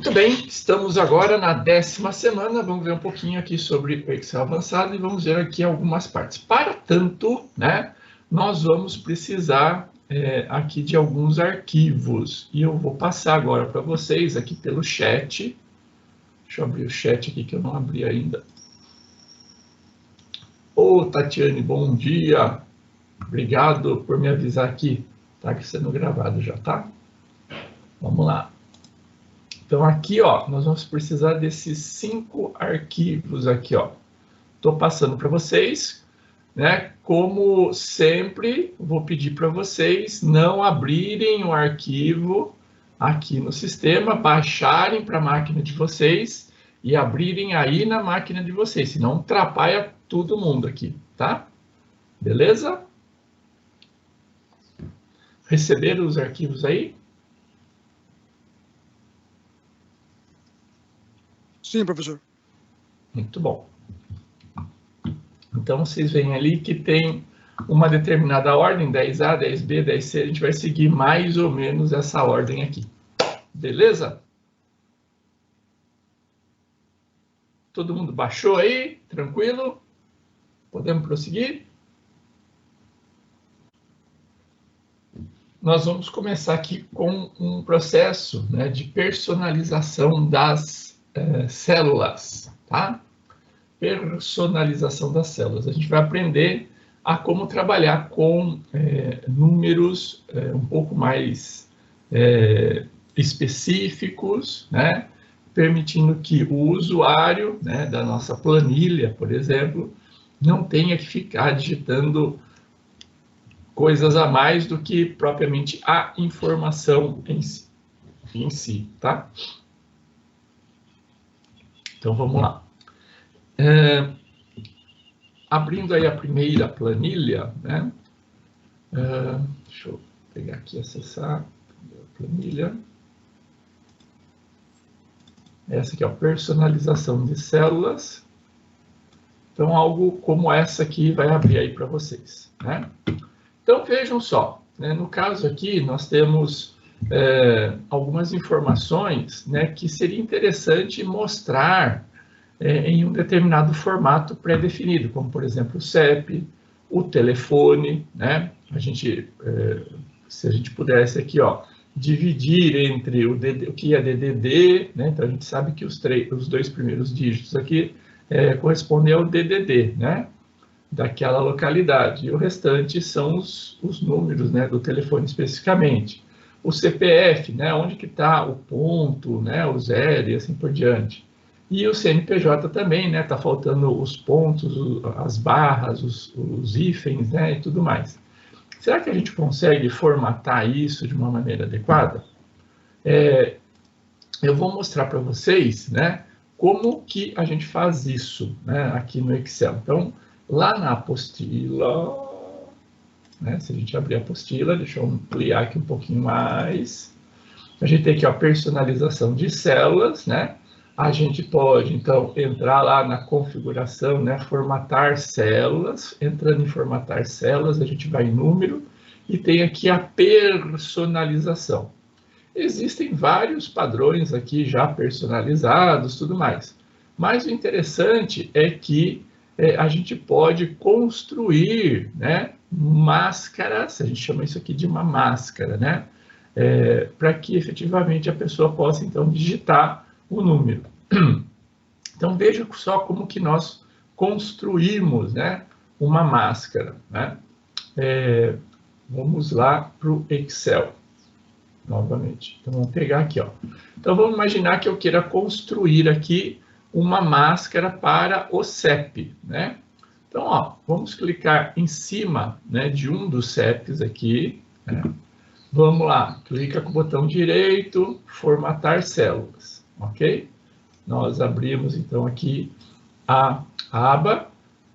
Muito bem, estamos agora na 10ª semana, vamos ver um pouquinho aqui sobre o Excel avançado e vamos ver aqui algumas partes. Para tanto, né, nós vamos precisar aqui de alguns arquivos e eu vou passar agora para vocês aqui pelo chat. Deixa eu abrir o chat aqui que eu não abri ainda. Ô, Tatiane, bom dia. Obrigado por me avisar aqui. Está sendo gravado já, tá? Vamos lá. Então, aqui, ó, nós vamos precisar desses 5 arquivos aqui, ó. Estou passando para vocês, né? Como sempre, vou pedir para vocês não abrirem o arquivo aqui no sistema, baixarem para a máquina de vocês e abrirem aí na máquina de vocês, senão atrapalha todo mundo aqui, tá? Beleza? Receberam os arquivos aí? Sim, professor. Muito bom. Então, vocês veem ali que tem uma determinada ordem, 10A, 10B, 10C, a gente vai seguir mais ou menos essa ordem aqui. Beleza? Todo mundo baixou aí? Tranquilo? Podemos prosseguir? Nós vamos começar aqui com um processo, né, de personalização das células, tá? Personalização das células. A gente vai aprender a como trabalhar com números um pouco mais específicos, né? Permitindo que o usuário, né, da nossa planilha, por exemplo, não tenha que ficar digitando coisas a mais do que propriamente a informação em si, tá? Então, vamos lá. Abrindo aí a primeira planilha, né? Deixa eu pegar aqui e acessar a planilha. Essa aqui é a personalização de células. Então, algo como essa aqui vai abrir aí para vocês, né? Então, vejam só, né? No caso aqui, nós temos algumas informações, né, que seria interessante mostrar em um determinado formato pré-definido, como, por exemplo, o CEP, o telefone, né? Se a gente pudesse aqui, ó, dividir entre o que é DDD, né? Então, a gente sabe que os 2 primeiros dígitos aqui correspondem ao DDD, né? Daquela localidade, e o restante são os números, né, do telefone especificamente. O CPF, né, onde que está o ponto, né, o zero e assim por diante. E o CNPJ também, né, está faltando os pontos, as barras, os hífens, né, e tudo mais. Será que a gente consegue formatar isso de uma maneira adequada? Eu vou mostrar para vocês, né, como que a gente faz isso, né, aqui no Excel. Então, lá na apostila, né, se a gente abrir a apostila, deixa eu ampliar aqui um pouquinho mais. A gente tem aqui a personalização de células, né? A gente pode, então, entrar lá na configuração, né, formatar células. Entrando em formatar células, a gente vai em número e tem aqui a personalização. Existem vários padrões aqui já personalizados, tudo mais. Mas o interessante é que a gente pode construir, né, máscaras, a gente chama isso aqui de uma máscara, né, para que efetivamente a pessoa possa, então, digitar o número. Então, veja só como que nós construímos, né, uma máscara, né? Vamos lá para o Excel, novamente. Então, vamos pegar aqui, ó. Então, vamos imaginar que eu queira construir aqui uma máscara para o CEP, né? Então, ó, vamos clicar em cima, né, de um dos CEPs aqui, né? Vamos lá, clica com o botão direito, formatar células, ok? Nós abrimos, então, aqui a aba.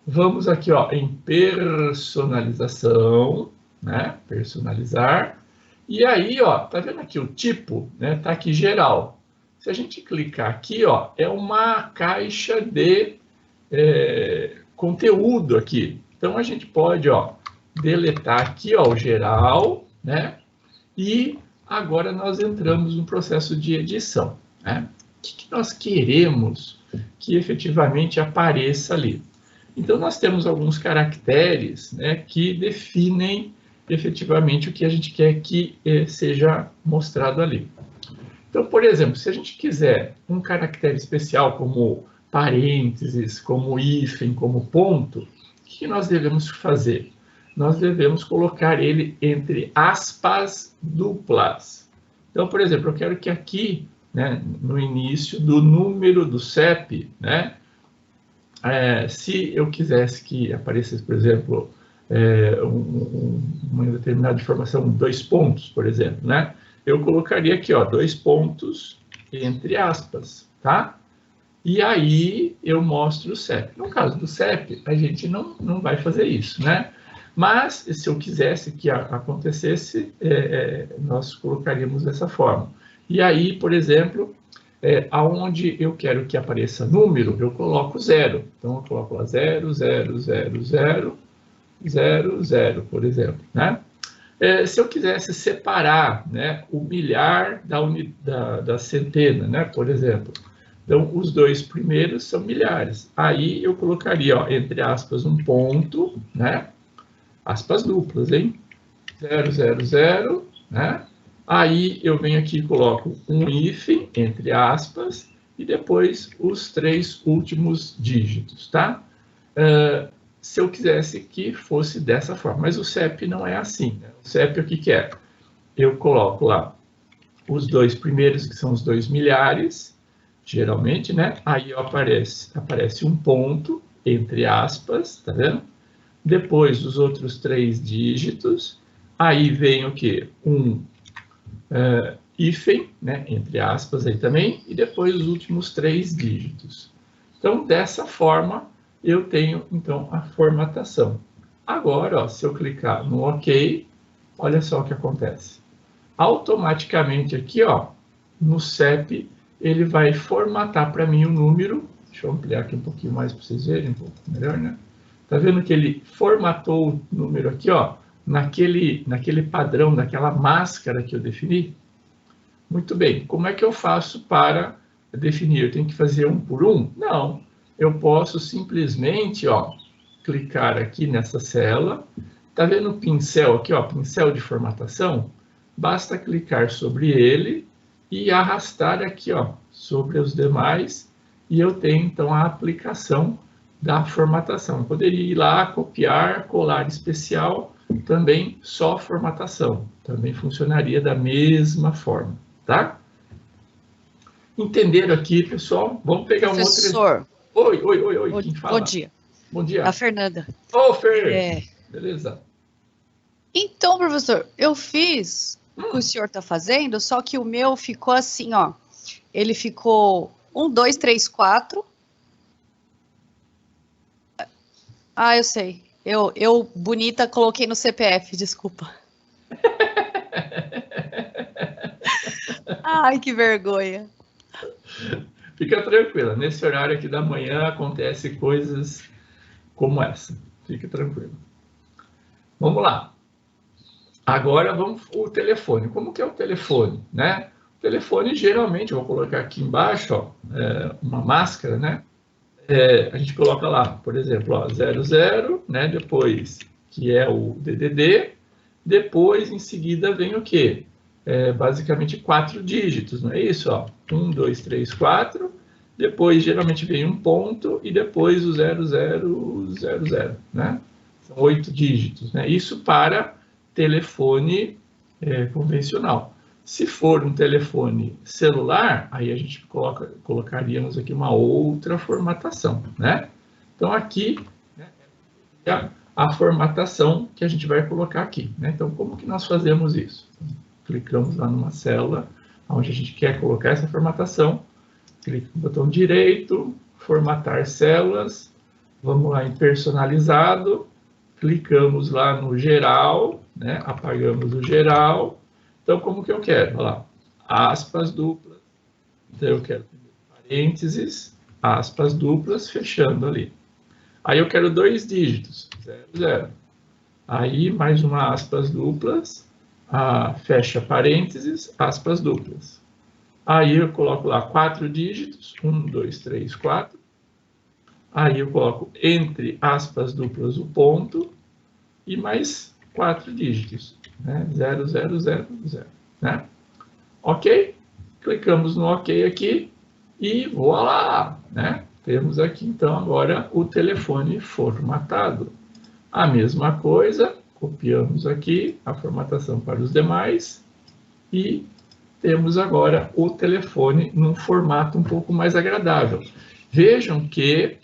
Vamos aqui, ó, em personalização, né? Personalizar. E aí, ó, tá vendo aqui o tipo, né? Tá aqui geral. Se a gente clicar aqui, ó, é uma caixa de conteúdo aqui. Então, a gente pode, ó, deletar aqui, ó, o geral, né? E agora nós entramos no processo de edição, né? que nós queremos que efetivamente apareça ali. Então, nós temos alguns caracteres, né, que definem efetivamente o que a gente quer que seja mostrado ali. Então, por exemplo, se a gente quiser um caractere especial como parênteses, como hífen, como ponto, o que nós devemos fazer? Nós devemos colocar ele entre aspas duplas. Então, por exemplo, eu quero que aqui, né, no início do número do CEP, né, se eu quisesse que aparecesse, por exemplo, uma determinada informação, 2 pontos, por exemplo, né, eu colocaria aqui, ó, 2 pontos entre aspas, tá? E aí eu mostro o CEP. No caso do CEP, a gente não vai fazer isso, né? Mas, se eu quisesse que acontecesse, nós colocaríamos dessa forma. E aí, por exemplo, aonde eu quero que apareça número, eu coloco 0. Então, eu coloco lá 0, 0, 0, 0, 0, 0, por exemplo, né? Se eu quisesse separar, né, o milhar da centena, né, por exemplo, então, os 2 primeiros são milhares. Aí eu colocaria, ó, entre aspas, um ponto, né? Aspas duplas, hein? 0, 0, 0, né? Aí eu venho aqui e coloco um hífen, entre aspas, e depois os 3 últimos dígitos, tá? Se eu quisesse que fosse dessa forma, mas o CEP não é assim, né? O CEP o que é? Eu coloco lá os 2 primeiros, que são os 2 milhares, geralmente, né? Aí aparece um ponto, entre aspas, tá vendo? Depois, os outros 3 dígitos. Aí vem o quê? Um hífen, né? Entre aspas, aí também. E depois, os últimos 3 dígitos. Então, dessa forma, eu tenho, então, a formatação. Agora, ó, se eu clicar no OK, olha só o que acontece. Automaticamente aqui, ó, no CEP, ele vai formatar para mim o número. Deixa eu ampliar aqui um pouquinho mais para vocês verem um pouco melhor, né? Tá vendo que ele formatou o número aqui, ó, naquele padrão, naquela máscara que eu defini? Muito bem. Como é que eu faço para definir? Eu tenho que fazer um por um? Não. Eu posso simplesmente, ó, clicar aqui nessa célula. Tá vendo o pincel aqui, ó, pincel de formatação? Basta clicar sobre ele e arrastar aqui, ó, sobre os demais, e eu tenho, então, a aplicação da formatação. Eu poderia ir lá, copiar, colar especial, também só formatação. Também funcionaria da mesma forma, tá? Entenderam aqui, pessoal? Vamos pegar um outro... Professor. Oi, quem fala? Bom dia. Bom dia. A Fernanda. Ô, Fer! Beleza. Então, professor, eu fiz o que o senhor está fazendo, só que o meu ficou assim, ó. Ele ficou 1, 2, 3, 4. Ah, eu sei. Eu bonita, coloquei no CPF, desculpa. Ai, que vergonha. Fica tranquila, nesse horário aqui da manhã acontece coisas como essa. Fique tranquilo. Vamos lá. Agora vamos o telefone. Como que é o telefone, né? O telefone geralmente, eu vou colocar aqui embaixo, ó, uma máscara, né? A gente coloca lá, por exemplo, ó, 00, né? Depois, que é o DDD. Depois, em seguida, vem o quê? Basicamente 4 dígitos, não é isso? Ó, 1, 2, 3, 4. Depois, geralmente, vem um ponto e depois o 0000, né? São 8 dígitos, né? Isso para telefone convencional. Se for um telefone celular, aí a gente colocaríamos aqui uma outra formatação, né? Então, aqui, né, é a formatação que a gente vai colocar aqui, né? Então, como que nós fazemos isso? Clicamos lá numa célula onde a gente quer colocar essa formatação, clica no botão direito, formatar células, vamos lá em personalizado, clicamos lá no geral, né? Apagamos o geral. Então, como que eu quero? Olha lá, aspas duplas. Então, eu quero parênteses, aspas duplas, fechando ali. Aí eu quero 2 dígitos, 00. Aí, mais uma aspas duplas, fecha parênteses, aspas duplas. Aí eu coloco lá 4 dígitos, 1, 2, 3, 4. Aí eu coloco entre aspas duplas o ponto e mais 4 dígitos, né? 0, 0, 0, 0, né? Ok? Clicamos no OK aqui e voilá, né? Temos aqui, então, agora o telefone formatado. A mesma coisa, copiamos aqui a formatação para os demais e temos agora o telefone num formato um pouco mais agradável. Vejam que,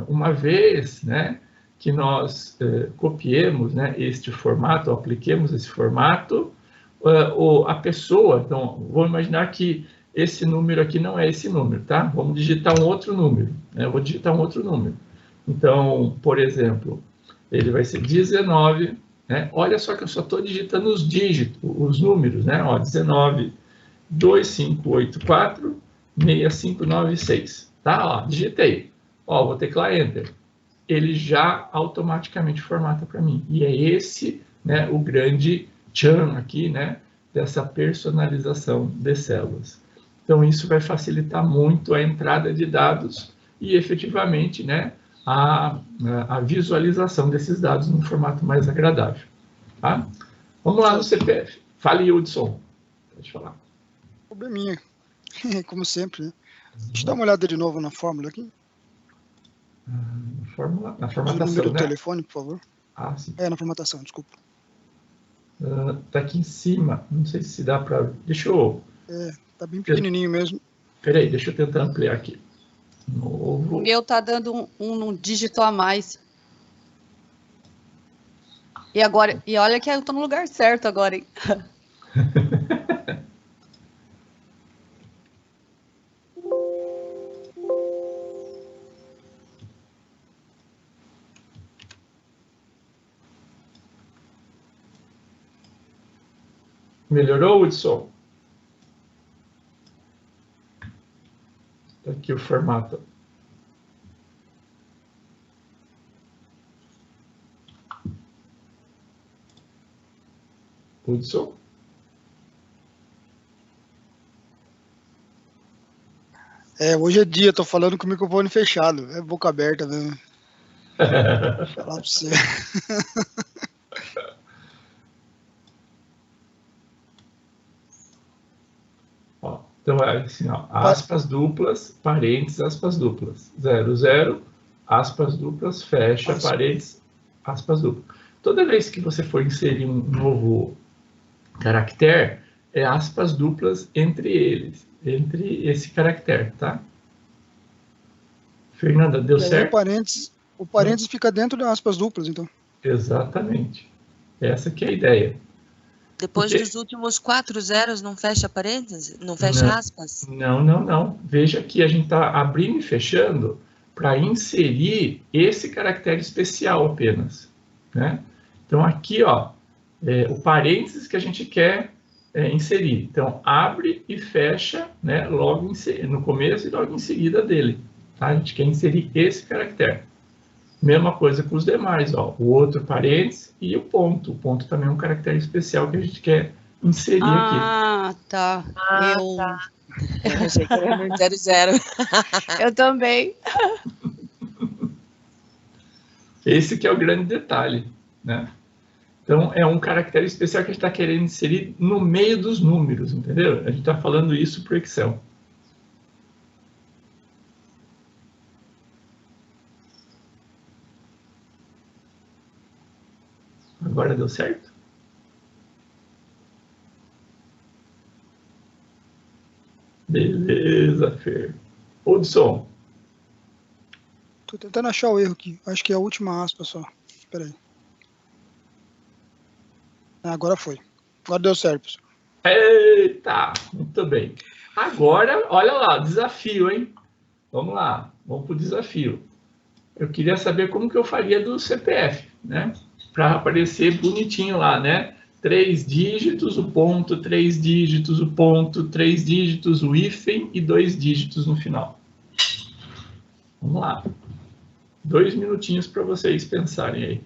uma vez, né, que nós copiemos, né, este formato, apliquemos esse formato, a pessoa, então, vou imaginar que esse número aqui não é esse número, tá? Vamos digitar um outro número, né? Eu vou digitar um outro número. Então, por exemplo, ele vai ser 19, né? Olha só que eu só estou digitando os dígitos, os números, né? Ó, 19, 2584, 6596, tá? Ó, digitei. Ó, vou teclar Enter. Ele já automaticamente formata para mim. E é esse, né, o grande tchan aqui, né, dessa personalização de células. Então, isso vai facilitar muito a entrada de dados e, efetivamente, né, a visualização desses dados num formato mais agradável. Tá? Vamos lá no CPF. Fale, Hudson. Pode falar. Probleminha, como sempre, né? Deixa eu dar uma olhada de novo na fórmula aqui. Na formatação, o número do né? telefone, por favor. Ah, sim. Na formatação, desculpa. Tá aqui em cima, não sei se dá para... Deixa eu... Tá bem pequenininho mesmo. Peraí, deixa eu tentar ampliar aqui. Novo. O meu tá dando um dígito a mais. E agora, e olha que eu tô no lugar certo agora, hein? Melhorou, Hudson? Tá aqui o formato. Hudson? Hoje é dia, tô falando com o microfone fechado. É boca aberta mesmo. Vou falar pra você. Ó, então é assim, ó, aspas duplas, parênteses, aspas duplas. 0, 0, aspas duplas, fecha, parênteses, aspas duplas. Toda vez que você for inserir um novo caractere, é aspas duplas entre eles, entre esse caractere, tá? Fernanda, deu certo? O parênteses fica dentro das aspas duplas, então. Exatamente. Essa que é a ideia. Depois dos últimos 4 zeros, não fecha parênteses? Não fecha aspas? Não. Veja que a gente está abrindo e fechando para inserir esse caractere especial apenas, né? Então, aqui, ó, o parênteses que a gente quer inserir. Então, abre e fecha, né, logo no começo e logo em seguida dele. Tá? A gente quer inserir esse caractere. Mesma coisa com os demais, ó, o outro parênteses e o ponto. O ponto também é um caractere especial que a gente quer inserir aqui. Ah, tá. Eu achei que era no 00. Eu também. Esse que é o grande detalhe, né? Então, é um caractere especial que a gente está querendo inserir no meio dos números, entendeu? A gente está falando isso para o Excel. Agora deu certo? Beleza, Fer. Hudson. Tô tentando achar o erro aqui. Acho que é a última aspa só. Espera aí. Agora foi. Agora deu certo, pessoal. Eita, muito bem. Agora, olha lá, desafio, hein? Vamos lá, vamos para o desafio. Eu queria saber como que eu faria do CPF, né? Para aparecer bonitinho lá, né? 3 dígitos, o ponto, 3 dígitos, o ponto, 3 dígitos, o hífen e 2 dígitos no final. Vamos lá. 2 minutinhos para vocês pensarem aí.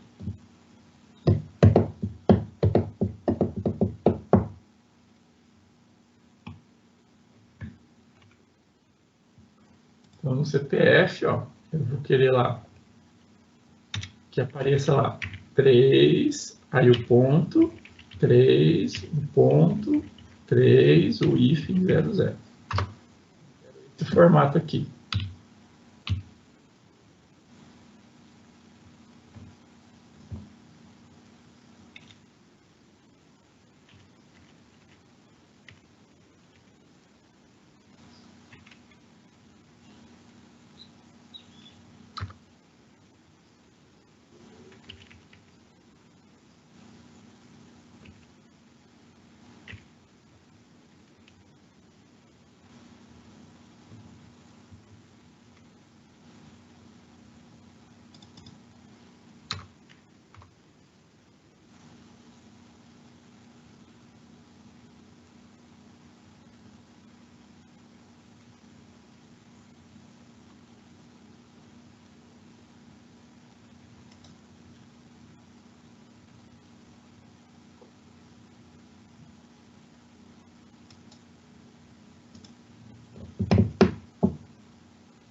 Então, no CPF, ó, eu vou querer lá que apareça lá 3, aí o ponto, 3, o ponto, 3, o hífen 00. Esse formato aqui.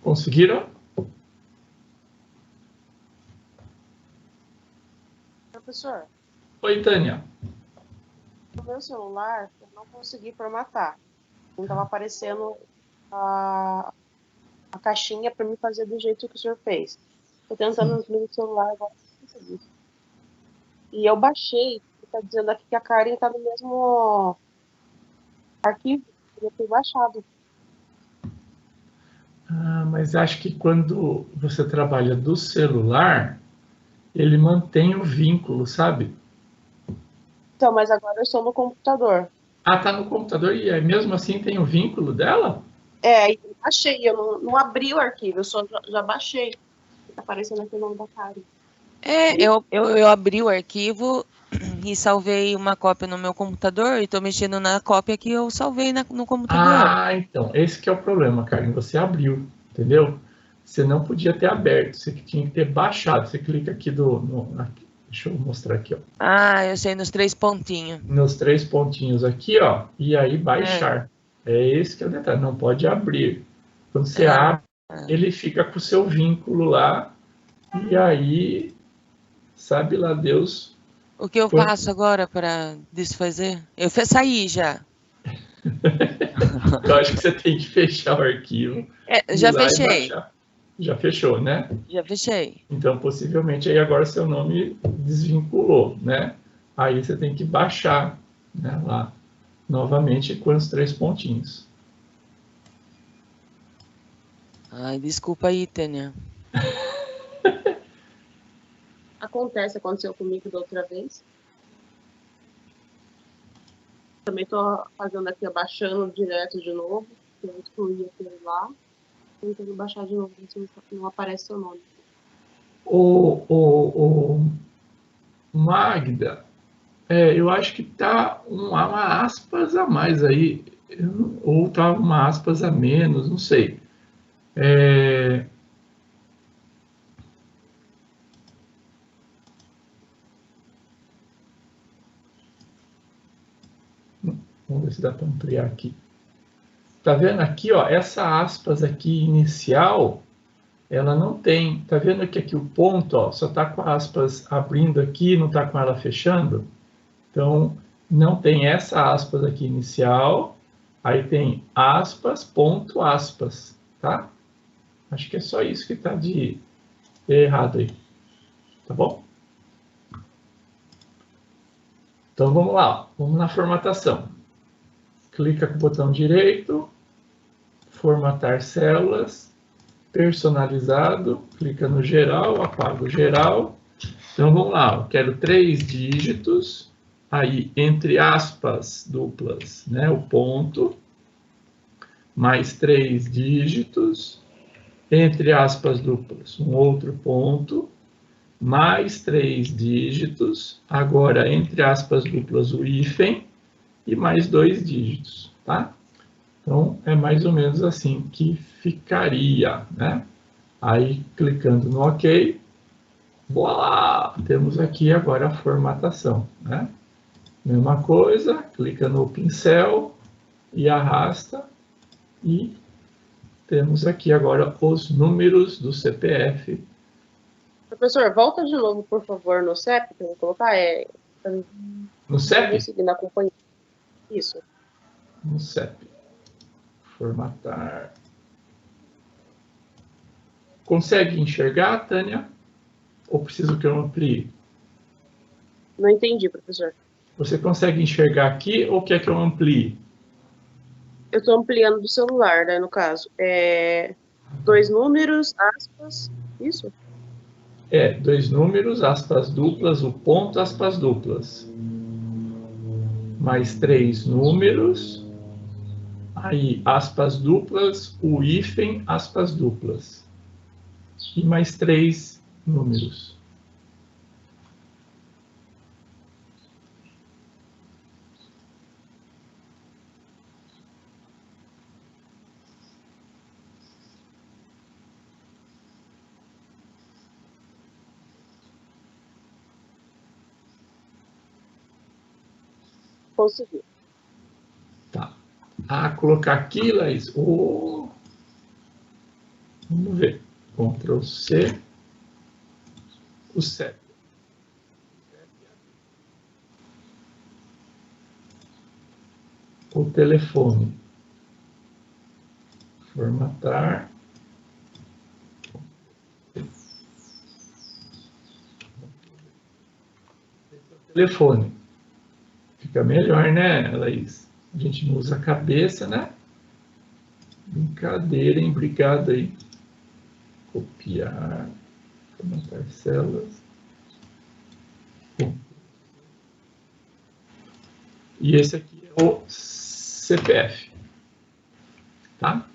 Conseguiram? Professor, Oi, Tânia. no meu celular eu não consegui formatar. Não estava aparecendo a caixinha para me fazer do jeito que o senhor fez. Estou tentando no meu celular agora, não consegui. E eu baixei, está dizendo aqui que a Karen está no mesmo arquivo que eu tenho baixado. Ah, mas acho que quando você trabalha do celular, ele mantém o vínculo, sabe? Então, mas agora eu estou no computador. Ah, tá no computador e aí, mesmo assim tem o vínculo dela? É, eu baixei, eu não abri o arquivo, eu só já baixei. Está aparecendo aqui o nome da Karen. Eu abri o arquivo e salvei uma cópia no meu computador e estou mexendo na cópia que eu salvei no computador. Ah, então, esse que é o problema, Karen. Você abriu, entendeu? Você não podia ter aberto, você tinha que ter baixado. Você clica aqui aqui, deixa eu mostrar aqui, ó. Ah, eu sei, nos 3 pontinhos. Nos 3 pontinhos aqui, ó, e aí baixar. É esse que é o detalhe, não pode abrir. Quando você abre, ele fica com o seu vínculo lá, e aí, sabe lá Deus. O que eu faço agora para desfazer? Eu saí já. Eu acho que você tem que fechar o arquivo. Já fechei. Já fechou, né? Já fechei. Então, possivelmente, aí agora seu nome desvinculou, né? Aí você tem que baixar, né, lá novamente com os 3 pontinhos. Ai, desculpa aí, Tânia. Aconteceu comigo da outra vez. Também estou fazendo aqui, abaixando direto de novo. Eu excluí aquele lá. Tentando baixar de novo, não aparece seu nome. Magda, eu acho que tá uma aspas a mais aí, ou tá uma aspas a menos, não sei. Vamos ver se dá para ampliar aqui. Tá vendo aqui, ó, essa aspas aqui inicial, ela não tem. Tá vendo que aqui o ponto, ó, só tá com aspas abrindo aqui, não tá com ela fechando? Então, não tem essa aspas aqui inicial, aí tem aspas, ponto, aspas, tá? Acho que é só isso que tá de errado aí, tá bom? Então, vamos lá, vamos na formatação. Clica com o botão direito, formatar células, personalizado, clica no geral, apaga o geral. Então, vamos lá, eu quero 3 dígitos, aí, entre aspas duplas, né, o ponto, mais 3 dígitos, entre aspas duplas, um outro ponto, mais 3 dígitos, agora, entre aspas duplas, o hífen, e mais 2 dígitos, tá? Então, é mais ou menos assim que ficaria, né? Aí, clicando no OK, voilá! Temos aqui agora a formatação, né? Mesma coisa, clica no pincel e arrasta e temos aqui agora os números do CPF. Professor, volta de novo, por favor, no CEP, que eu vou colocar. No CEP? Conseguindo acompanhar. Isso. No CEP. Formatar. Consegue enxergar, Tânia? Ou preciso que eu amplie? Não entendi, professor. Você consegue enxergar aqui ou quer que eu amplie? Eu estou ampliando do celular, né, no caso. 2 números, aspas, isso? 2 números, aspas duplas, o ponto, aspas duplas. Mais 3 números, aí aspas duplas, o hífen, aspas duplas. E mais 3 números. Consegui. Tá. Colocar aqui, Laís. Vamos ver. Ctrl C. O CEP. O telefone. Formatar. Telefone. Fica melhor, né, Laís? A gente não usa a cabeça, né? Brincadeira, hein? Obrigado aí. Copiar. Formatar células. E esse aqui é o CPF. Tá?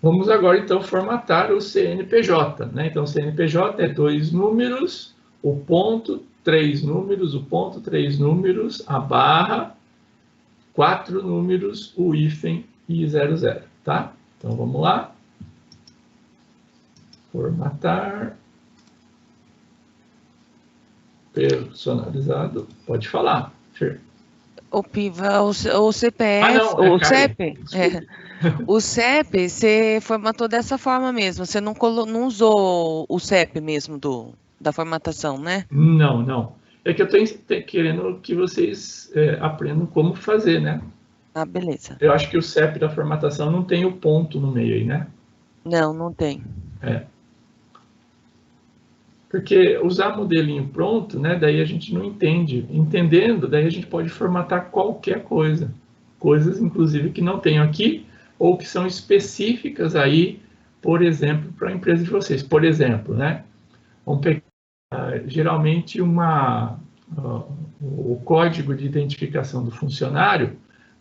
Vamos agora, então, formatar o CNPJ. Né? Então, o CNPJ é 2 números, o ponto, 3 números, o ponto, 3 números, a barra, 4 números, o hífen e 00. Tá? Então, vamos lá. Formatar. Personalizado. Pode falar, Fer. O Piva, o CPF, não, o CEP, o CEP, você formatou dessa forma mesmo, você não usou o CEP mesmo da formatação, né? Não, não. É que eu estou querendo que vocês aprendam como fazer, né? Ah, beleza. Eu acho que o CEP da formatação não tem o ponto no meio aí, né? Não, não tem. Porque usar modelinho pronto, né? Daí a gente não entende. Entendendo, daí a gente pode formatar qualquer coisa. Coisas, inclusive, que não tenho aqui ou que são específicas aí, por exemplo, para a empresa de vocês. Por exemplo, né? Vamos pegar, geralmente, o código de identificação do funcionário,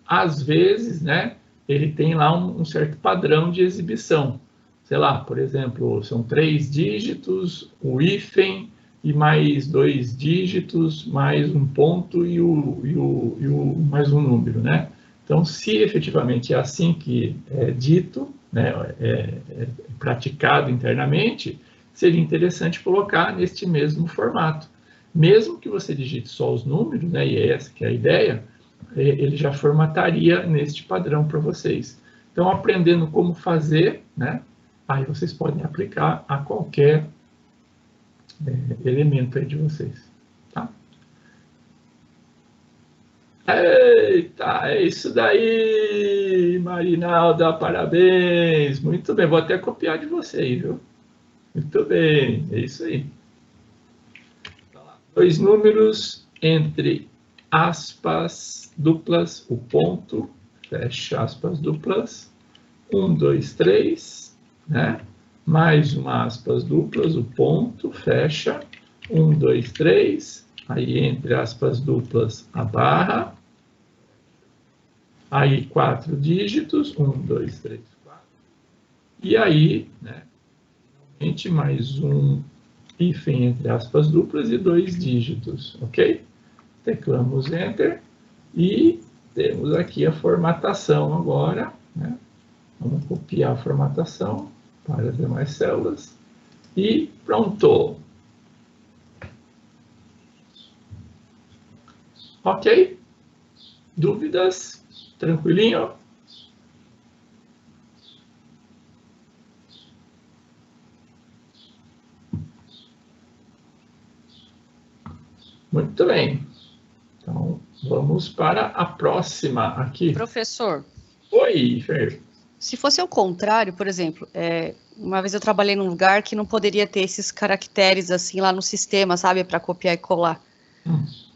às vezes, né? Ele tem lá um certo padrão de exibição. Sei lá, por exemplo, são 3 dígitos, o hífen e mais 2 dígitos, mais um ponto e mais um número, né? Então, se efetivamente é assim que é dito, né, é praticado internamente, seria interessante colocar neste mesmo formato. Mesmo que você digite só os números, né, e é essa que é a ideia, ele já formataria neste padrão para vocês. Então, aprendendo como fazer, né, aí vocês podem aplicar a qualquer elemento aí de vocês. Tá? Eita, é isso daí, Marinalda, parabéns. Muito bem, vou até copiar de você aí, viu? Muito bem, é isso aí. 2 números entre aspas duplas, o ponto, fecha aspas duplas, 1, 2, 3, né? Mais uma aspas duplas, o ponto, fecha, 1, 2, 3, aí entre aspas duplas a barra, aí 4 dígitos, 1, 2, 3, 4, e aí, né, mais um hífen entre aspas duplas e 2 dígitos, ok? Teclamos Enter e temos aqui a formatação agora, né? Vamos copiar a formatação para as demais células e pronto. Ok? Dúvidas? Tranquilinho? Muito bem. Então, vamos para a próxima aqui. Professor, Oi, Fer. se fosse ao contrário, por exemplo, uma vez eu trabalhei num lugar que não poderia ter esses caracteres assim lá no sistema, sabe, para copiar e colar.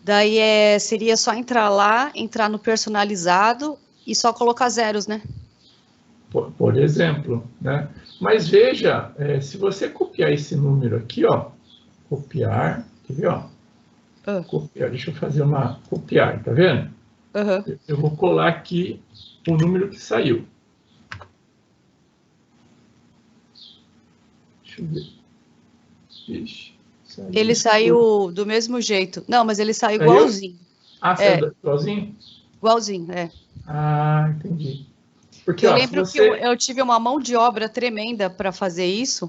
Daí seria só entrar lá, entrar no personalizado e só colocar zeros, né? Por exemplo, né? Mas veja, se você copiar esse número aqui, ó, copiar, quer ver, ó? Copiar, deixa eu fazer uma copiar, tá vendo? Uhum. Eu vou colar aqui o número que saiu. Deixa eu ver. Vixe, ele saiu do mesmo jeito. Não, mas ele saiu igualzinho. Ah, saiu igualzinho? Igualzinho, Ah, entendi. Porque, eu lembro que eu tive uma mão de obra tremenda para fazer isso.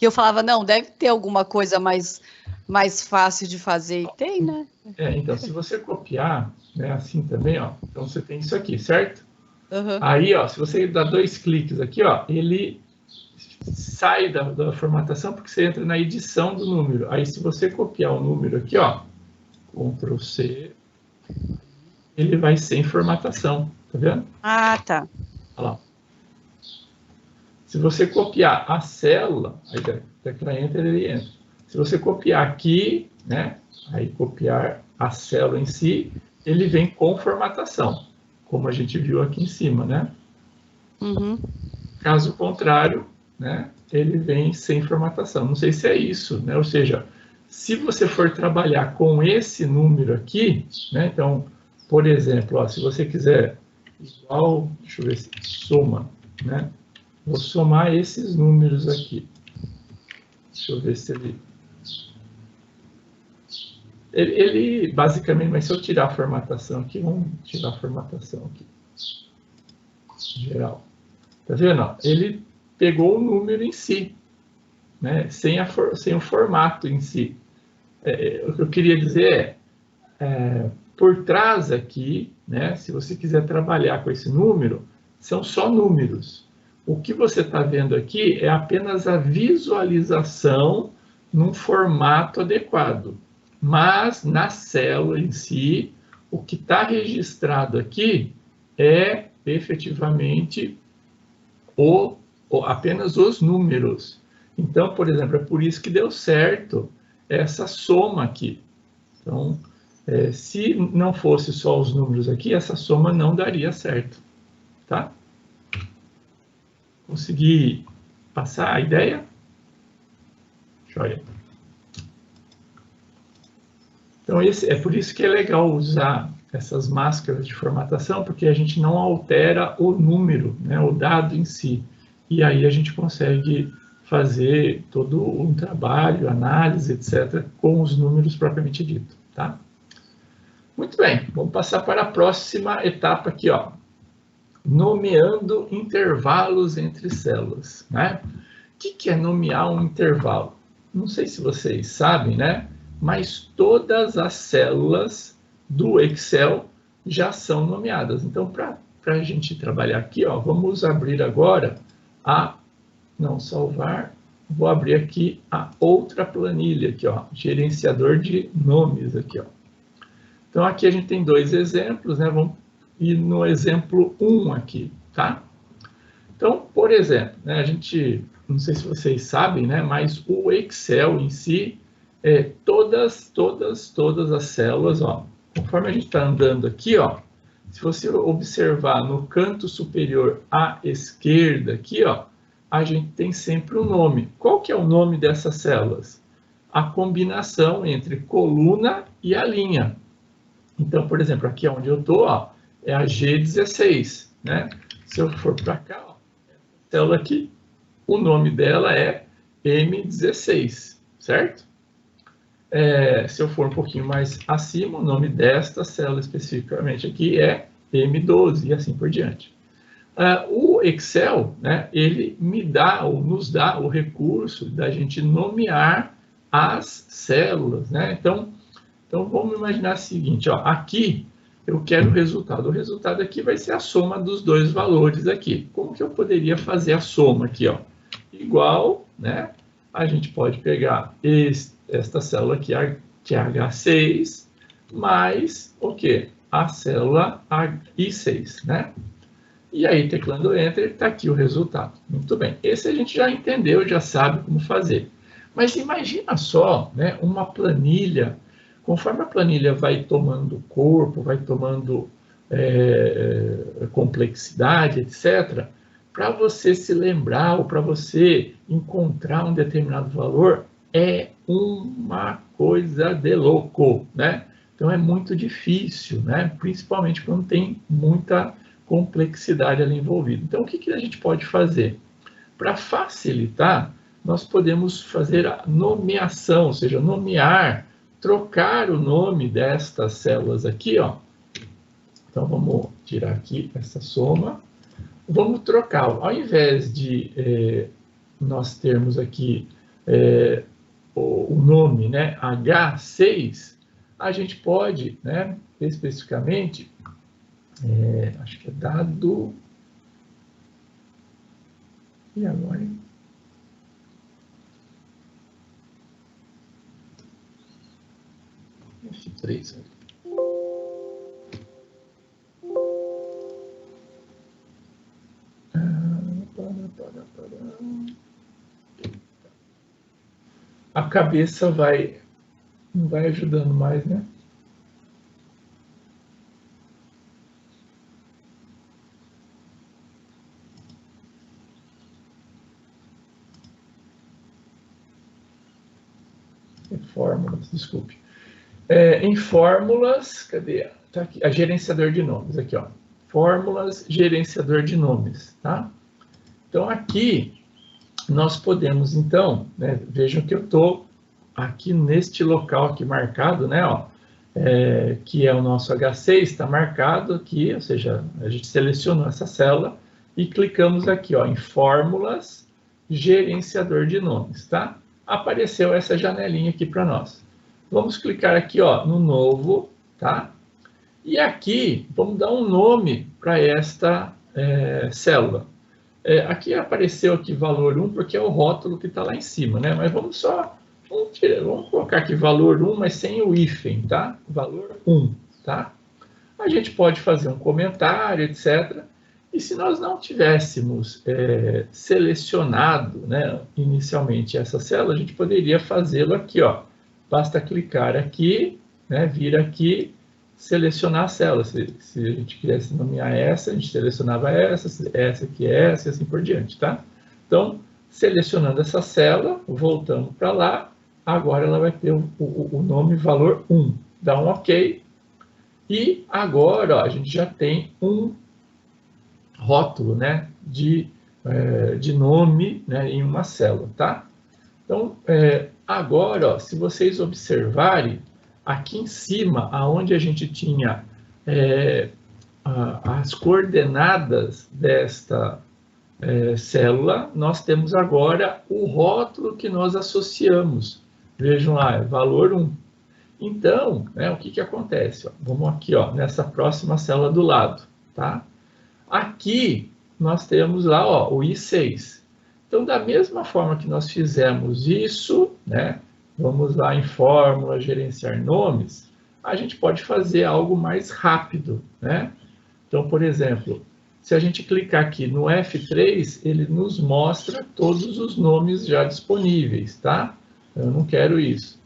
E eu falava, não, deve ter alguma coisa mais fácil de fazer. E tem, né? Então, se você copiar, né, assim também, ó. Então, você tem isso aqui, certo? Uhum. Aí, ó, se você dá 2 cliques aqui, ó, ele sai da formatação porque você entra na edição do número. Aí, se você copiar o número aqui, ó, Ctrl C, ele vai sem formatação, tá vendo? Ah, tá. Olha lá. Se você copiar a célula, aí tecla Enter, ele entra. Se você copiar aqui, né, aí copiar a célula em si, ele vem com formatação, como a gente viu aqui em cima, né? Uhum. Caso contrário, né, ele vem sem formatação. Não sei se é isso, né? Ou seja, se você for trabalhar com esse número aqui, né, então, por exemplo, ó, se você quiser igual, deixa eu ver se soma, né? Vou somar esses números aqui. Deixa eu ver se ele basicamente, mas se eu tirar a formatação aqui, vamos tirar a formatação aqui, geral. Tá vendo? Ele pegou o número em si, né? Sem o formato em si. O que eu queria dizer por trás aqui, né, se você quiser trabalhar com esse número, são só números. O que você está vendo aqui é apenas a visualização num formato adequado. Mas, na célula em si, o que está registrado aqui é, efetivamente, apenas os números. Então, por exemplo, é por isso que deu certo essa soma aqui. Então, se não fosse só os números aqui, essa soma não daria certo, tá? Consegui passar a ideia? Joia. Então, é por isso que é legal usar essas máscaras de formatação, porque a gente não altera o número, né, o dado em si. E aí a gente consegue fazer todo um trabalho, análise, etc., com os números propriamente dito, tá? Muito bem, vamos passar para a próxima etapa aqui, ó. Nomeando intervalos entre células, né? O que é nomear um intervalo? Não sei se vocês sabem, né? Mas todas as células do Excel já são nomeadas. Então, para a gente trabalhar aqui, ó, vamos abrir agora não salvar, vou abrir aqui a outra planilha aqui, ó, gerenciador de nomes aqui, ó. Então, aqui a gente tem 2 exemplos, né? Vamos ir no exemplo 1 aqui, tá? Então, por exemplo, né, a gente, não sei se vocês sabem, né? Mas o Excel em si, todas as células, ó, conforme a gente está andando aqui, ó, se você observar no canto superior à esquerda aqui, ó, a gente tem sempre um nome. Qual que é o nome dessas células? A combinação entre coluna e a linha. Então, por exemplo, aqui onde eu estou, é a G16, né? Se eu for para cá, ó, essa célula aqui, o nome dela é M16, certo? Se eu for um pouquinho mais acima, o nome desta célula especificamente aqui é M12 e assim por diante. O Excel, né, ele nos dá o recurso da gente nomear as células, né? Então vamos imaginar o seguinte, ó, aqui eu quero o resultado. O resultado aqui vai ser a soma dos 2 valores aqui. Como que eu poderia fazer a soma aqui, ó? Igual, né? A gente pode pegar esta célula aqui, que é H6, mais o quê? A célula I6, né? E aí, teclando Enter, está aqui o resultado. Muito bem. Esse a gente já entendeu, já sabe como fazer. Mas imagina só, né, uma planilha, conforme a planilha vai tomando corpo, vai tomando complexidade, etc., para você se lembrar ou para você encontrar um determinado valor, é uma coisa de louco, né? Então é muito difícil, né? Principalmente quando tem muita complexidade ali envolvida. Então o que a gente pode fazer? Para facilitar, nós podemos fazer a nomeação, ou seja, nomear, trocar o nome destas células aqui, ó. Então vamos tirar aqui essa soma. Vamos trocar, ao invés de nós termos aqui o nome, né, H6, a gente pode, né, especificamente, acho que é dado... E agora, hein? F3 aqui. A cabeça não vai ajudando mais, né? Fórmulas, desculpe. Em fórmulas, cadê? Tá aqui, a gerenciador de nomes, aqui, ó. Fórmulas, gerenciador de nomes, tá? Então, aqui, nós podemos, então, né, vejam que eu estou aqui neste local aqui marcado, né, ó, que é o nosso H6, está marcado aqui, ou seja, a gente selecionou essa célula e clicamos aqui, ó, em fórmulas, gerenciador de nomes, tá? Apareceu essa janelinha aqui para nós. Vamos clicar aqui, ó, no novo, tá? E aqui, vamos dar um nome para esta célula. Aqui apareceu aqui valor 1, porque é o rótulo que está lá em cima, né? Mas vamos colocar aqui valor 1, mas sem o hífen, tá? Valor 1, tá? A gente pode fazer um comentário, etc. E se nós não tivéssemos selecionado, né, inicialmente essa célula, a gente poderia fazê-lo aqui, ó. Basta clicar aqui, né, vir aqui, selecionar a célula. Se a gente quisesse nomear essa, a gente selecionava essa aqui, essa, e assim por diante, tá? Então, selecionando essa célula, voltando para lá, agora ela vai ter o nome valor 1. Dá um OK. E agora, ó, a gente já tem um rótulo, né, de nome, né, em uma célula, tá? Então, agora, ó, se vocês observarem, aqui em cima, aonde a gente tinha as coordenadas desta célula, nós temos agora o rótulo que nós associamos. Vejam lá, é valor 1. Então, né, o que acontece? Ó, vamos aqui, ó, nessa próxima célula do lado, tá? Aqui, nós temos lá, ó, o I6. Então, da mesma forma que nós fizemos isso, né, vamos lá em fórmula, gerenciar nomes, a gente pode fazer algo mais rápido, né? Então, por exemplo, se a gente clicar aqui no F3, ele nos mostra todos os nomes já disponíveis, tá? Eu não quero isso.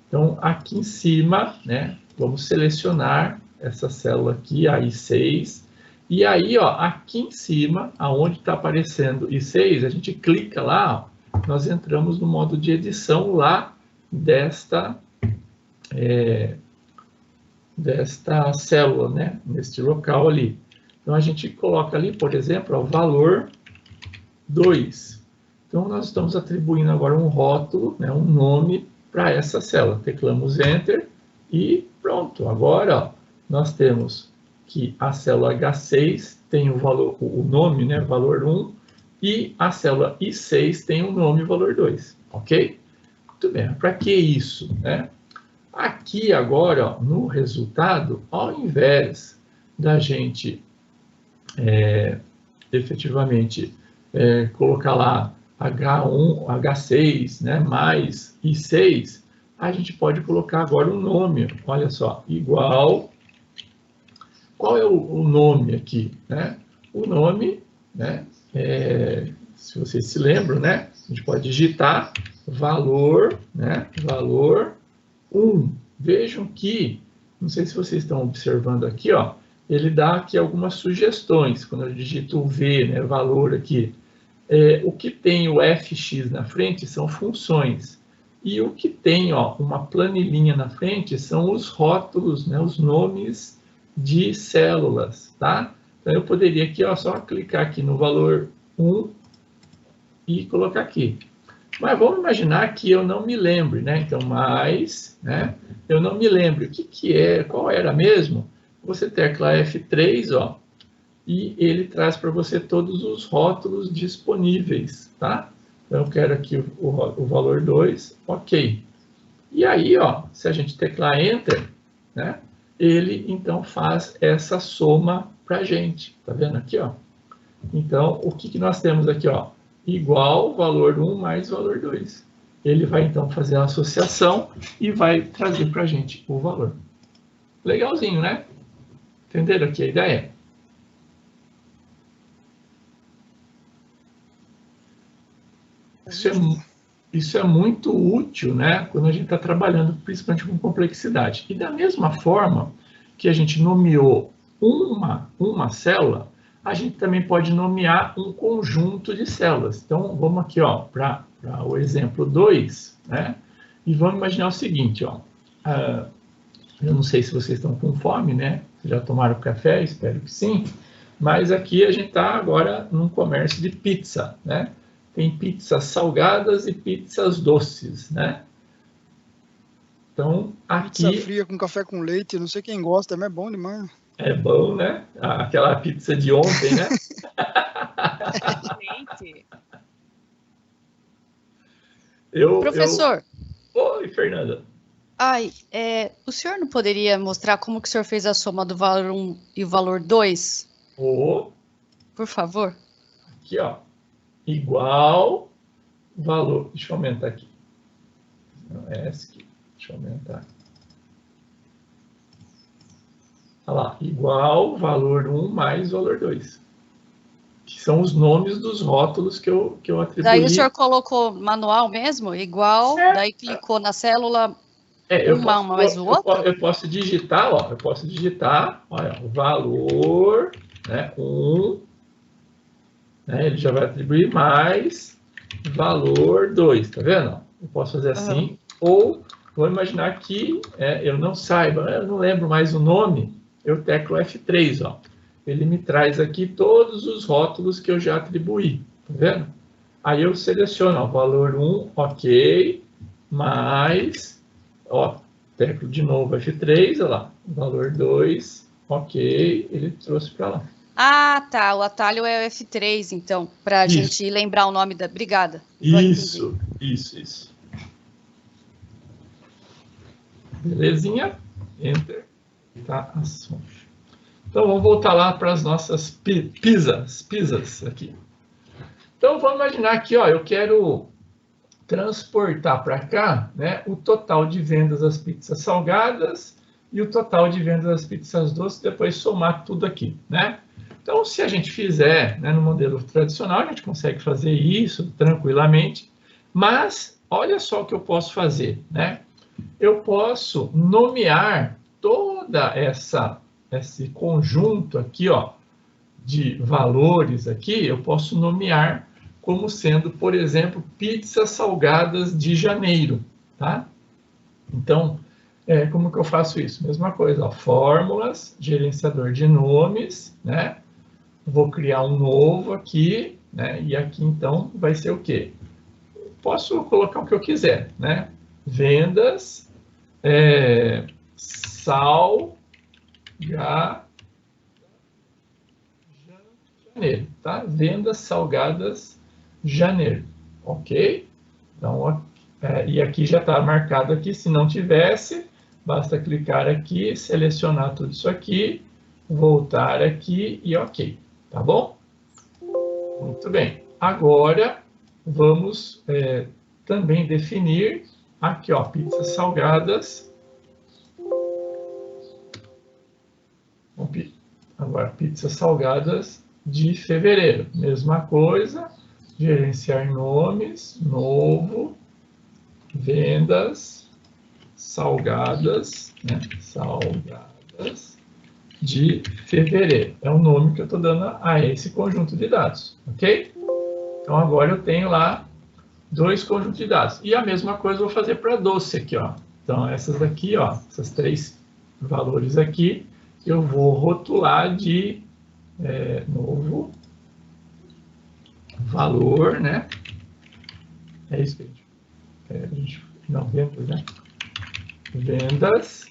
Então, aqui em cima, né, vamos selecionar essa célula aqui, a I6, e aí, ó, aqui em cima, aonde está aparecendo I6, a gente clica lá, ó, nós entramos no modo de edição lá desta célula, né, neste local ali. Então, a gente coloca ali, por exemplo, o valor 2. Então, nós estamos atribuindo agora um rótulo, né, um nome para essa célula. Teclamos Enter e pronto. Agora, ó, nós temos que a célula H6 tem o nome, né, valor 1, e a célula I6 tem o nome valor 2, ok? Muito bem, para que isso, né? Aqui agora, ó, no resultado, ao invés da gente efetivamente colocar lá H1, H6, né, mais I6, a gente pode colocar agora o nome, olha só, igual, qual é o nome aqui, né? O nome, né, se vocês se lembram, né, a gente pode digitar valor, né, valor 1. Vejam que, não sei se vocês estão observando aqui, ó, ele dá aqui algumas sugestões, quando eu digito o V, né, valor aqui. O que tem o fx na frente são funções. E o que tem, ó, uma planilhinha na frente são os rótulos, né, os nomes de células, tá? Então, eu poderia aqui, ó, só clicar aqui no valor 1 e colocar aqui. Mas vamos imaginar que eu não me lembre, né? Então, mais, né? Eu não me lembro. O que é? Qual era mesmo? Você tecla F3, ó, e ele traz para você todos os rótulos disponíveis, tá? Então, eu quero aqui o valor 2, ok. E aí, ó, se a gente teclar Enter, né? Ele, então, faz essa soma para a gente. Tá vendo aqui, ó? Então, o que nós temos aqui, ó? Igual valor 1 mais valor 2. Ele vai, então, fazer a associação e vai trazer para a gente o valor. Legalzinho, né? Entenderam aqui a ideia? Isso é muito útil, né? Quando a gente está trabalhando, principalmente com complexidade. E da mesma forma que a gente nomeou uma célula, a gente também pode nomear um conjunto de células. Então, vamos aqui, ó, para o exemplo 2, né? E vamos imaginar o seguinte, ó. Eu não sei se vocês estão com fome, né? Já tomaram café? Espero que sim. Mas aqui a gente está agora num comércio de pizza, né? Tem pizzas salgadas e pizzas doces, né? Então, aqui... Pizza fria com café com leite, não sei quem gosta, mas é bom demais. É bom, né? Aquela pizza de ontem, né? Professor. Oi, Fernanda. O senhor não poderia mostrar como que o senhor fez a soma do valor 1 e o valor 2? Por favor. Aqui, ó. Igual valor... Deixa eu aumentar aqui. Deixa eu aumentar. Olha lá. Igual valor 1 mais valor 2. Que são os nomes dos rótulos que eu atribuí. Daí o senhor colocou manual mesmo? Igual, daí clicou na célula... uma mais o outro? Eu posso digitar, ó. Eu posso digitar, olha, o valor, né, 1, né, ele já vai atribuir mais valor 2, tá vendo? Eu posso fazer assim, ou vou imaginar que eu não saiba, eu não lembro mais o nome, eu teclo F3, ó. Ele me traz aqui todos os rótulos que eu já atribuí, tá vendo? Aí eu seleciono, ó, valor 1, ok, mais... Ó, teclo de novo F3, olha lá, valor 2, ok, ele trouxe para lá. Tá, o atalho é o F3, então, para a gente lembrar o nome da brigada. Isso. Belezinha? Enter. Tá, ação. Então, vamos voltar lá para as nossas pizzas aqui. Então, vamos imaginar aqui, ó, eu quero... transportar para cá, né, o total de vendas das pizzas salgadas e o total de vendas das pizzas doces, depois somar tudo aqui, né? Então, se a gente fizer, né, no modelo tradicional, a gente consegue fazer isso tranquilamente, mas olha só o que eu posso fazer, né? Eu posso nomear toda esse conjunto aqui, ó, de valores aqui, eu posso nomear como sendo, por exemplo, pizzas salgadas de janeiro, tá? Então, como que eu faço isso? Mesma coisa, ó, fórmulas, gerenciador de nomes, né? Vou criar um novo aqui, né? E aqui, então, vai ser o quê? Posso colocar o que eu quiser, né? Vendas, janeiro, tá? Vendas salgadas janeiro, ok? Então, e aqui já está marcado aqui, se não tivesse, basta clicar aqui, selecionar tudo isso aqui, voltar aqui e ok, tá bom? Muito bem. Agora, vamos também definir aqui, ó, pizzas salgadas. Agora, pizzas salgadas de fevereiro. Mesma coisa, gerenciar nomes, novo, vendas, salgadas, né? Salgadas de fevereiro. É o nome que eu estou dando a esse conjunto de dados, ok? Então, agora eu tenho lá 2 conjuntos de dados. E a mesma coisa eu vou fazer para doce aqui, ó. Então, essas daqui, ó, essas 3 valores aqui, eu vou rotular de novo valor, né? É isso, gente. Não, vendas, né? Vendas,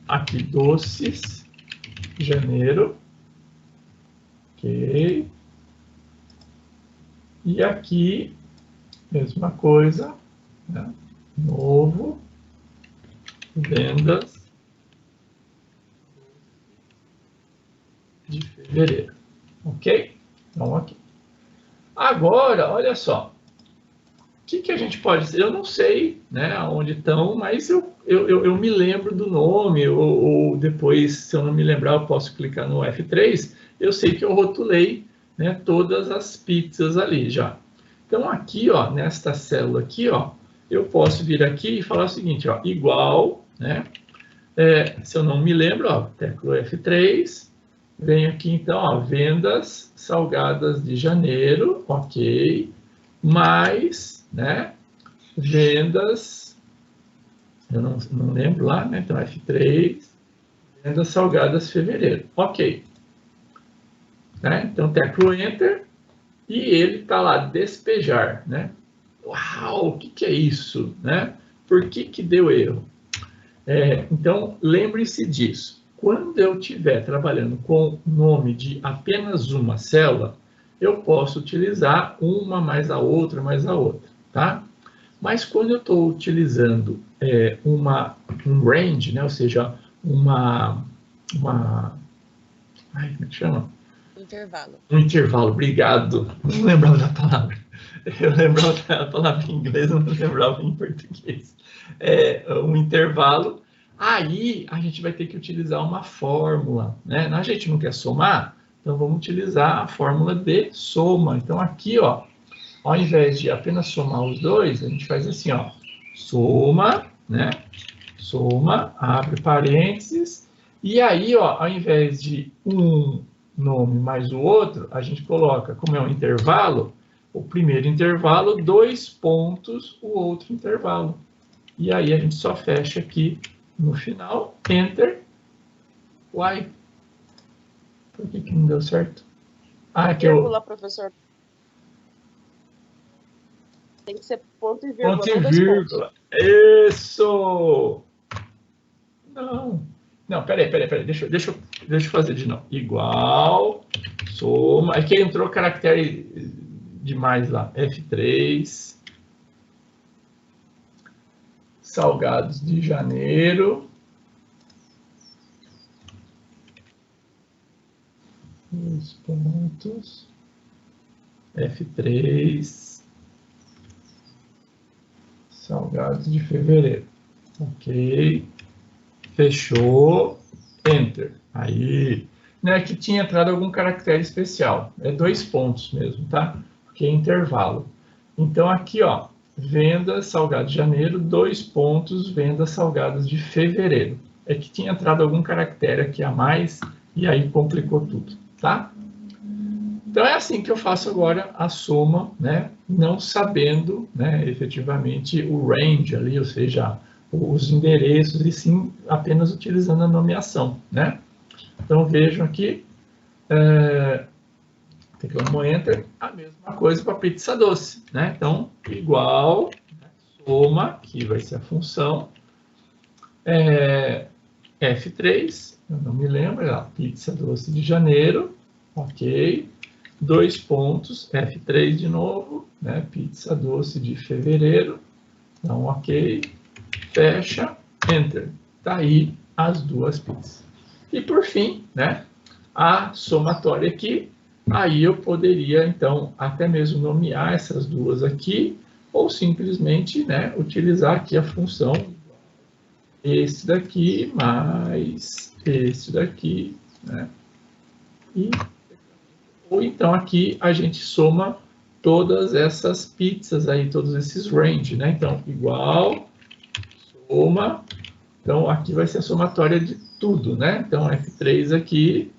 aqui doces, janeiro, ok. E aqui, mesma coisa, né? Novo, vendas de fevereiro, ok? Então, aqui. Agora, olha só, o que a gente pode dizer? Eu não sei, né, onde estão, mas eu me lembro do nome, ou depois, se eu não me lembrar, eu posso clicar no F3, eu sei que eu rotulei, né, todas as pizzas ali já. Então, aqui, ó, nesta célula aqui, ó, eu posso vir aqui e falar o seguinte, ó, igual, né, se eu não me lembro, ó, teclo F3, venho aqui, então, ó, vendas salgadas de janeiro, ok, mais, né, vendas, eu não lembro lá, né, então F3, vendas salgadas fevereiro, ok. Né? Então, teclo Enter, e ele está lá, despejar, né? Uau, o que é isso, né? Por que deu erro? Então, lembre-se disso. Quando eu estiver trabalhando com nome de apenas uma célula, eu posso utilizar uma mais a outra, tá? Mas quando eu estou utilizando um range, né? Ou seja, ai, como é que chama? Intervalo. Um intervalo, obrigado. Não lembrava da palavra. Eu lembrava da palavra em inglês, não lembrava em português. Um intervalo. Aí a gente vai ter que utilizar uma fórmula, né? A gente não quer somar, então vamos utilizar a fórmula de soma. Então aqui, ó, ao invés de apenas somar os dois, a gente faz assim, ó, soma, né? Soma, abre parênteses, e aí, ó, ao invés de um nome mais o outro, a gente coloca, como é um intervalo, o primeiro intervalo, 2 pontos, o outro intervalo. E aí a gente só fecha aqui no final, Enter. Uai, por que não deu certo? Ah, que vírgula, professor. Tem que ser ponto e vírgula. Ponto e vírgula. Isso! Não, peraí. Deixa eu fazer de novo. Igual, soma. Aqui entrou caractere demais lá. F3. Salgados de janeiro. Dois pontos. F3. Salgados de fevereiro. Ok. Fechou. Enter. Aí. Não é que tinha entrado algum caractere especial. É 2 pontos mesmo, tá? Porque é intervalo. Então, aqui, ó. Vendas salgadas de janeiro, 2 pontos, vendas salgadas de fevereiro. É que tinha entrado algum caractere aqui a mais e aí complicou tudo, tá? Então é assim que eu faço agora a soma, né? Não sabendo, né, efetivamente o range ali, ou seja, os endereços, e sim apenas utilizando a nomeação, né? Então vejam aqui, teclamos Enter, a mesma coisa para pizza doce, né? Então, igual, soma, que vai ser a função, F3, eu não me lembro, pizza doce de janeiro, ok, 2 pontos, F3 de novo, né? Pizza doce de fevereiro, então, ok, fecha, Enter, tá aí as 2 pizzas. E por fim, né? A somatória aqui, aí eu poderia, então, até mesmo nomear essas 2 aqui, ou simplesmente, né, utilizar aqui a função esse daqui mais esse daqui, né? Ou então aqui a gente soma todas essas pizzas aí, todos esses range, né? Então, igual, soma, então aqui vai ser a somatória de tudo, né? Então, F3 aqui,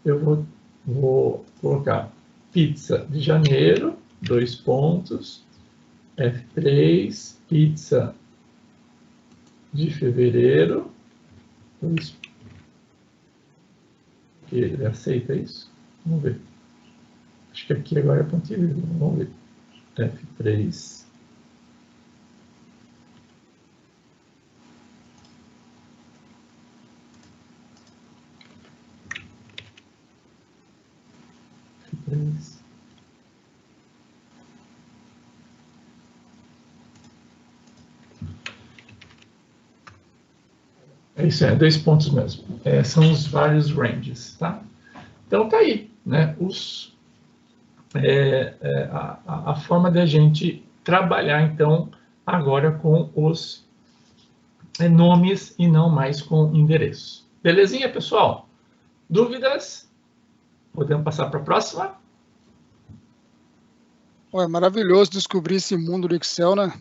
eu vou colocar pizza de janeiro, 2 pontos, F3, pizza de fevereiro, 2. Ele aceita isso? Vamos ver. Acho que aqui agora é ponto e vírgula. Vamos ver. F3. F3. É isso, 2 pontos mesmo. São os vários ranges, tá? Então tá aí, né? A forma da gente trabalhar, então, agora com os nomes e não mais com endereços. Belezinha, pessoal? Dúvidas? Podemos passar para a próxima? É maravilhoso descobrir esse mundo do Excel, né?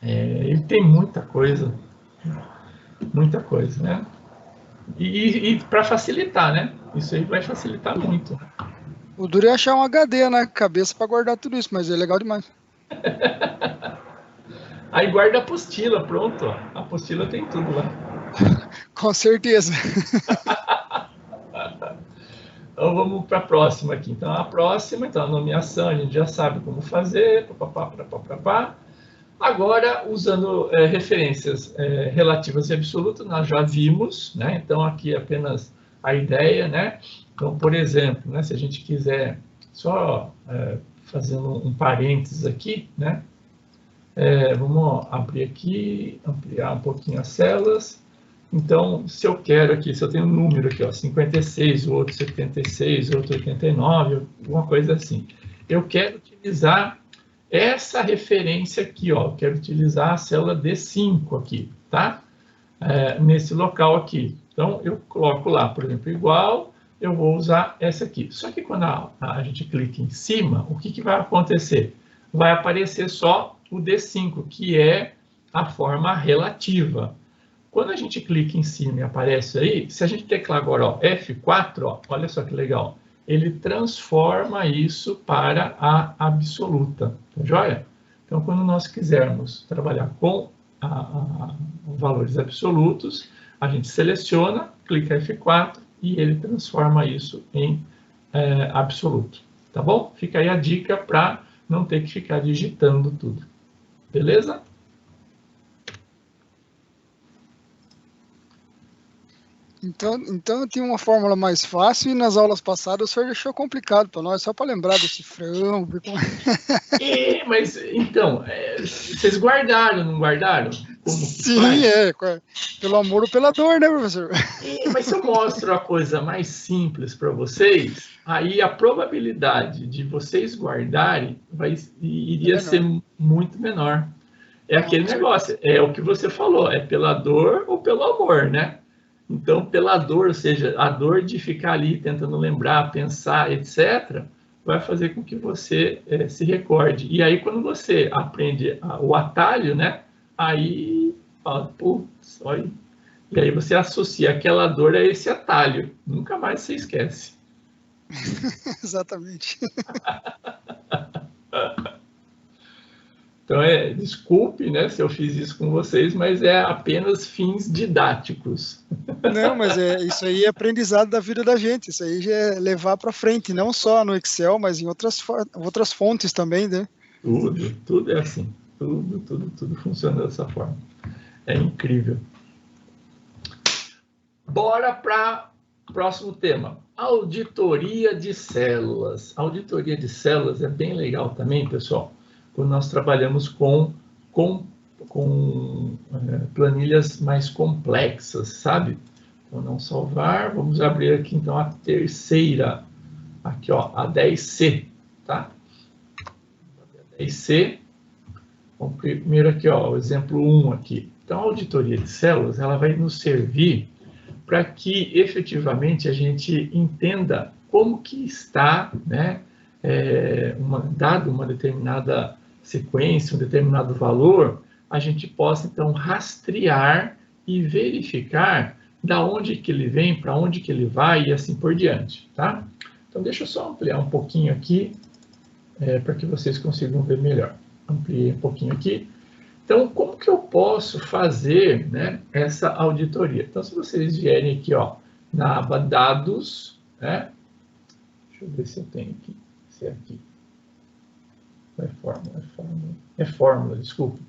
Ele tem muita coisa, né? E para facilitar, né? Isso aí vai facilitar muito. O duro é achar um HD na cabeça para guardar tudo isso, mas é legal demais. Aí guarda a apostila, pronto. Ó. A apostila tem tudo lá. Com certeza. Então vamos para a próxima aqui. Então a próxima, então a nomeação a gente já sabe como fazer. Agora, usando referências relativas e absolutas, nós já vimos, né? Então aqui é apenas a ideia, né? Então, por exemplo, né, se a gente quiser só fazendo um parênteses aqui, né? Vamos abrir aqui, ampliar um pouquinho as células. Então, se eu quero aqui, se eu tenho um número aqui, ó, 56, o outro 76, o outro 89, alguma coisa assim. Eu quero utilizar essa referência aqui, ó. Eu quero utilizar a célula D5 aqui, tá? Nesse local aqui. Então, eu coloco lá, por exemplo, igual, eu vou usar essa aqui. Só que quando a gente clica em cima, o que vai acontecer? Vai aparecer só o D5, que é a forma relativa. Quando a gente clica em cima e aparece aí, se a gente teclar agora, ó, F4, ó, olha só que legal, ele transforma isso para a absoluta, tá joia? Então, quando nós quisermos trabalhar com valores absolutos, a gente seleciona, clica F4 e ele transforma isso em absoluto, tá bom? Fica aí a dica para não ter que ficar digitando tudo, beleza? Então tem uma fórmula mais fácil e nas aulas passadas o senhor deixou complicado para nós, só para lembrar do cifrão. Mas, então, vocês guardaram, não guardaram? Como Sim, pelo amor ou pela dor, né, professor? Mas se eu mostro a coisa mais simples para vocês, aí a probabilidade de vocês guardarem iria ser muito menor. Aquele negócio, é o que você falou, é pela dor ou pelo amor, né? Então, pela dor, ou seja, a dor de ficar ali tentando lembrar, pensar, etc., vai fazer com que você se recorde. E aí, quando você aprende o atalho, né? Aí, putz, olha. E aí você associa aquela dor a esse atalho. Nunca mais você esquece. Exatamente. Então, desculpe, né, se eu fiz isso com vocês, mas é apenas fins didáticos. Não, mas isso aí é aprendizado da vida da gente. Isso aí já é levar para frente, não só no Excel, mas em outras fontes também, né? Tudo é assim. Tudo funciona dessa forma. É incrível. Bora para o próximo tema. Auditoria de células. Auditoria de células é bem legal também, pessoal, quando nós trabalhamos com planilhas mais complexas, sabe? Então, não salvar. Vamos abrir aqui, então, a terceira. Aqui, ó, a 10C, tá? A 10C. Bom, primeiro aqui, ó, o exemplo 1 aqui. Então, a auditoria de células, ela vai nos servir para que, efetivamente, a gente entenda como que está, né, dado uma determinada sequência, um determinado valor, a gente possa, então, rastrear e verificar da onde que ele vem, para onde que ele vai e assim por diante, tá? Então, deixa eu só ampliar um pouquinho aqui, para que vocês consigam ver melhor. Ampliei um pouquinho aqui. Então, como que eu posso fazer, né, essa auditoria? Então, se vocês vierem aqui, ó, na aba Dados, né? Deixa eu ver se eu tenho aqui. Se é aqui. É fórmula, desculpe.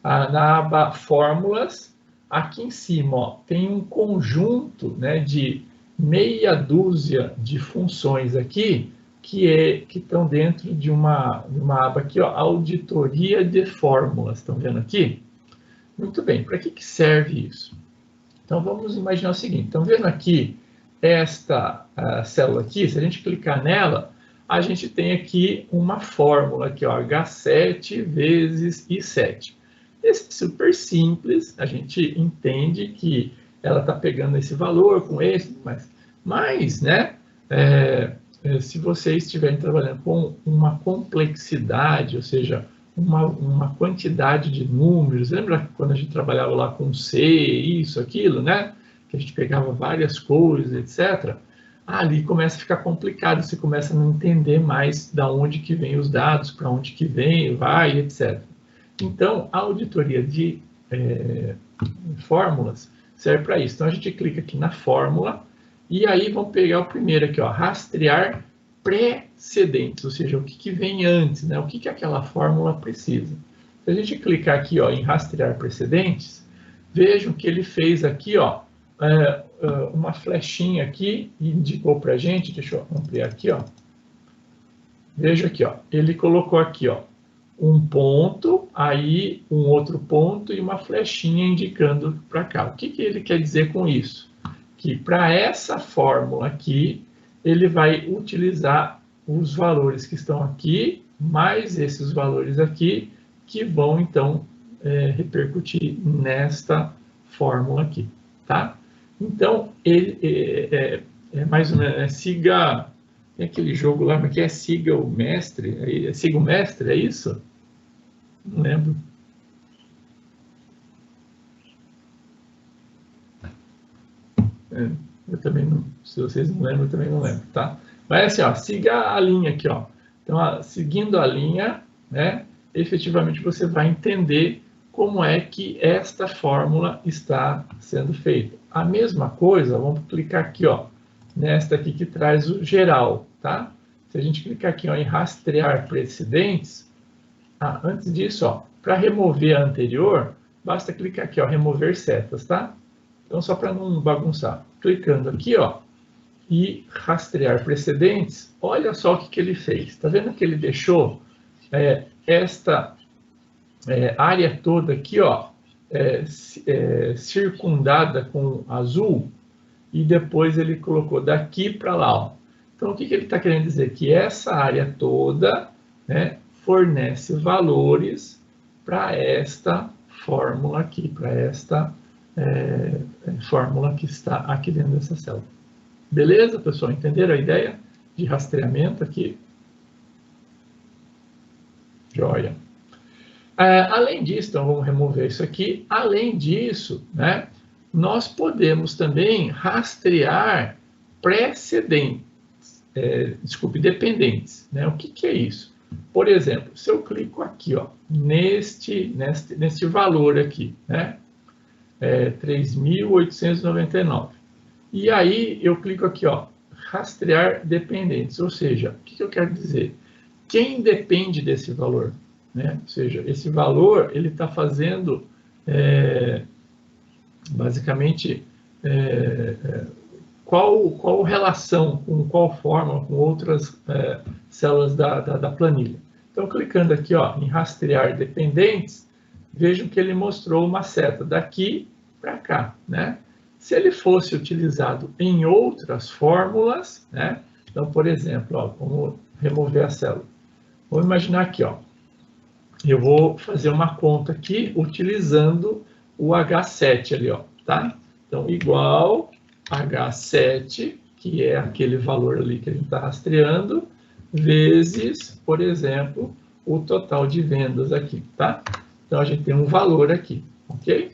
Na aba Fórmulas, aqui em cima, ó, tem um conjunto, né, de meia dúzia de funções aqui, que estão dentro de uma aba aqui, ó, Auditoria de Fórmulas. Estão vendo aqui? Muito bem, para que serve isso? Então, vamos imaginar o seguinte. Estão vendo aqui esta célula aqui? Se a gente clicar nela, a gente tem aqui uma fórmula aqui, ó, H7 vezes I7. Esse é super simples, a gente entende que ela está pegando esse valor com esse, mas né, se vocês estiverem trabalhando com uma complexidade, ou seja, uma quantidade de números, lembra quando a gente trabalhava lá com C, isso, aquilo, né? Que a gente pegava várias coisas, etc. Ali começa a ficar complicado, você começa a não entender mais de onde que vem os dados, para onde que vem, vai, etc. Então, a auditoria de fórmulas serve para isso. Então, a gente clica aqui na fórmula, e aí vamos pegar o primeiro aqui, ó, rastrear precedentes, ou seja, o que vem antes, né? O que aquela fórmula precisa. Se a gente clicar aqui, ó, em rastrear precedentes, vejam que ele fez aqui, ó, uma flechinha aqui e indicou para a gente, deixa eu ampliar aqui, ó. Veja aqui, ó, ele colocou aqui, ó, um ponto, aí um outro ponto e uma flechinha indicando para cá. O que ele quer dizer com isso? Que para essa fórmula aqui, ele vai utilizar os valores que estão aqui, mais esses valores aqui, que vão, então, repercutir nesta fórmula aqui, tá? Então, ele mais ou menos, siga, tem aquele jogo lá, mas que é siga o mestre, siga o mestre, é isso? Não lembro. Eu também não, se vocês não lembram, eu também não lembro, tá? Mas assim, ó, siga a linha aqui, ó. Então, ó, seguindo a linha, né, efetivamente você vai entender como é que esta fórmula está sendo feita. A mesma coisa, vamos clicar aqui, ó, nesta aqui que traz o geral, tá? Se a gente clicar aqui, ó, em rastrear precedentes, antes disso, ó, para remover a anterior, basta clicar aqui, ó, remover setas, tá? Então, só para não bagunçar, clicando aqui, ó, e rastrear precedentes, olha só o que ele fez. Está vendo que ele deixou esta área toda aqui, ó, circundada com azul, e depois ele colocou daqui para lá, ó. Então, o que ele está querendo dizer? Que essa área toda, né, fornece valores para esta fórmula aqui, para esta fórmula que está aqui dentro dessa célula. Beleza, pessoal? Entenderam a ideia de rastreamento aqui? Joia. Além disso, então vamos remover isso aqui. Além disso, né, nós podemos também rastrear dependentes. Né? O que é isso? Por exemplo, se eu clico aqui, ó, neste valor aqui, né, 3.899. E aí eu clico aqui, ó, rastrear dependentes, ou seja, o que eu quero dizer? Quem depende desse valor? Né? Ou seja, esse valor, ele está fazendo, basicamente, qual relação, com qual forma, com outras células da planilha. Então, clicando aqui, ó, em rastrear dependentes, vejam que ele mostrou uma seta daqui para cá, né? Se ele fosse utilizado em outras fórmulas, né? Então, por exemplo, ó, vamos remover a célula. Vamos imaginar aqui, ó, eu vou fazer uma conta aqui utilizando o H7 ali, ó, tá? Então, igual H7, que é aquele valor ali que a gente está rastreando, vezes, por exemplo, o total de vendas aqui, tá? Então, a gente tem um valor aqui, ok?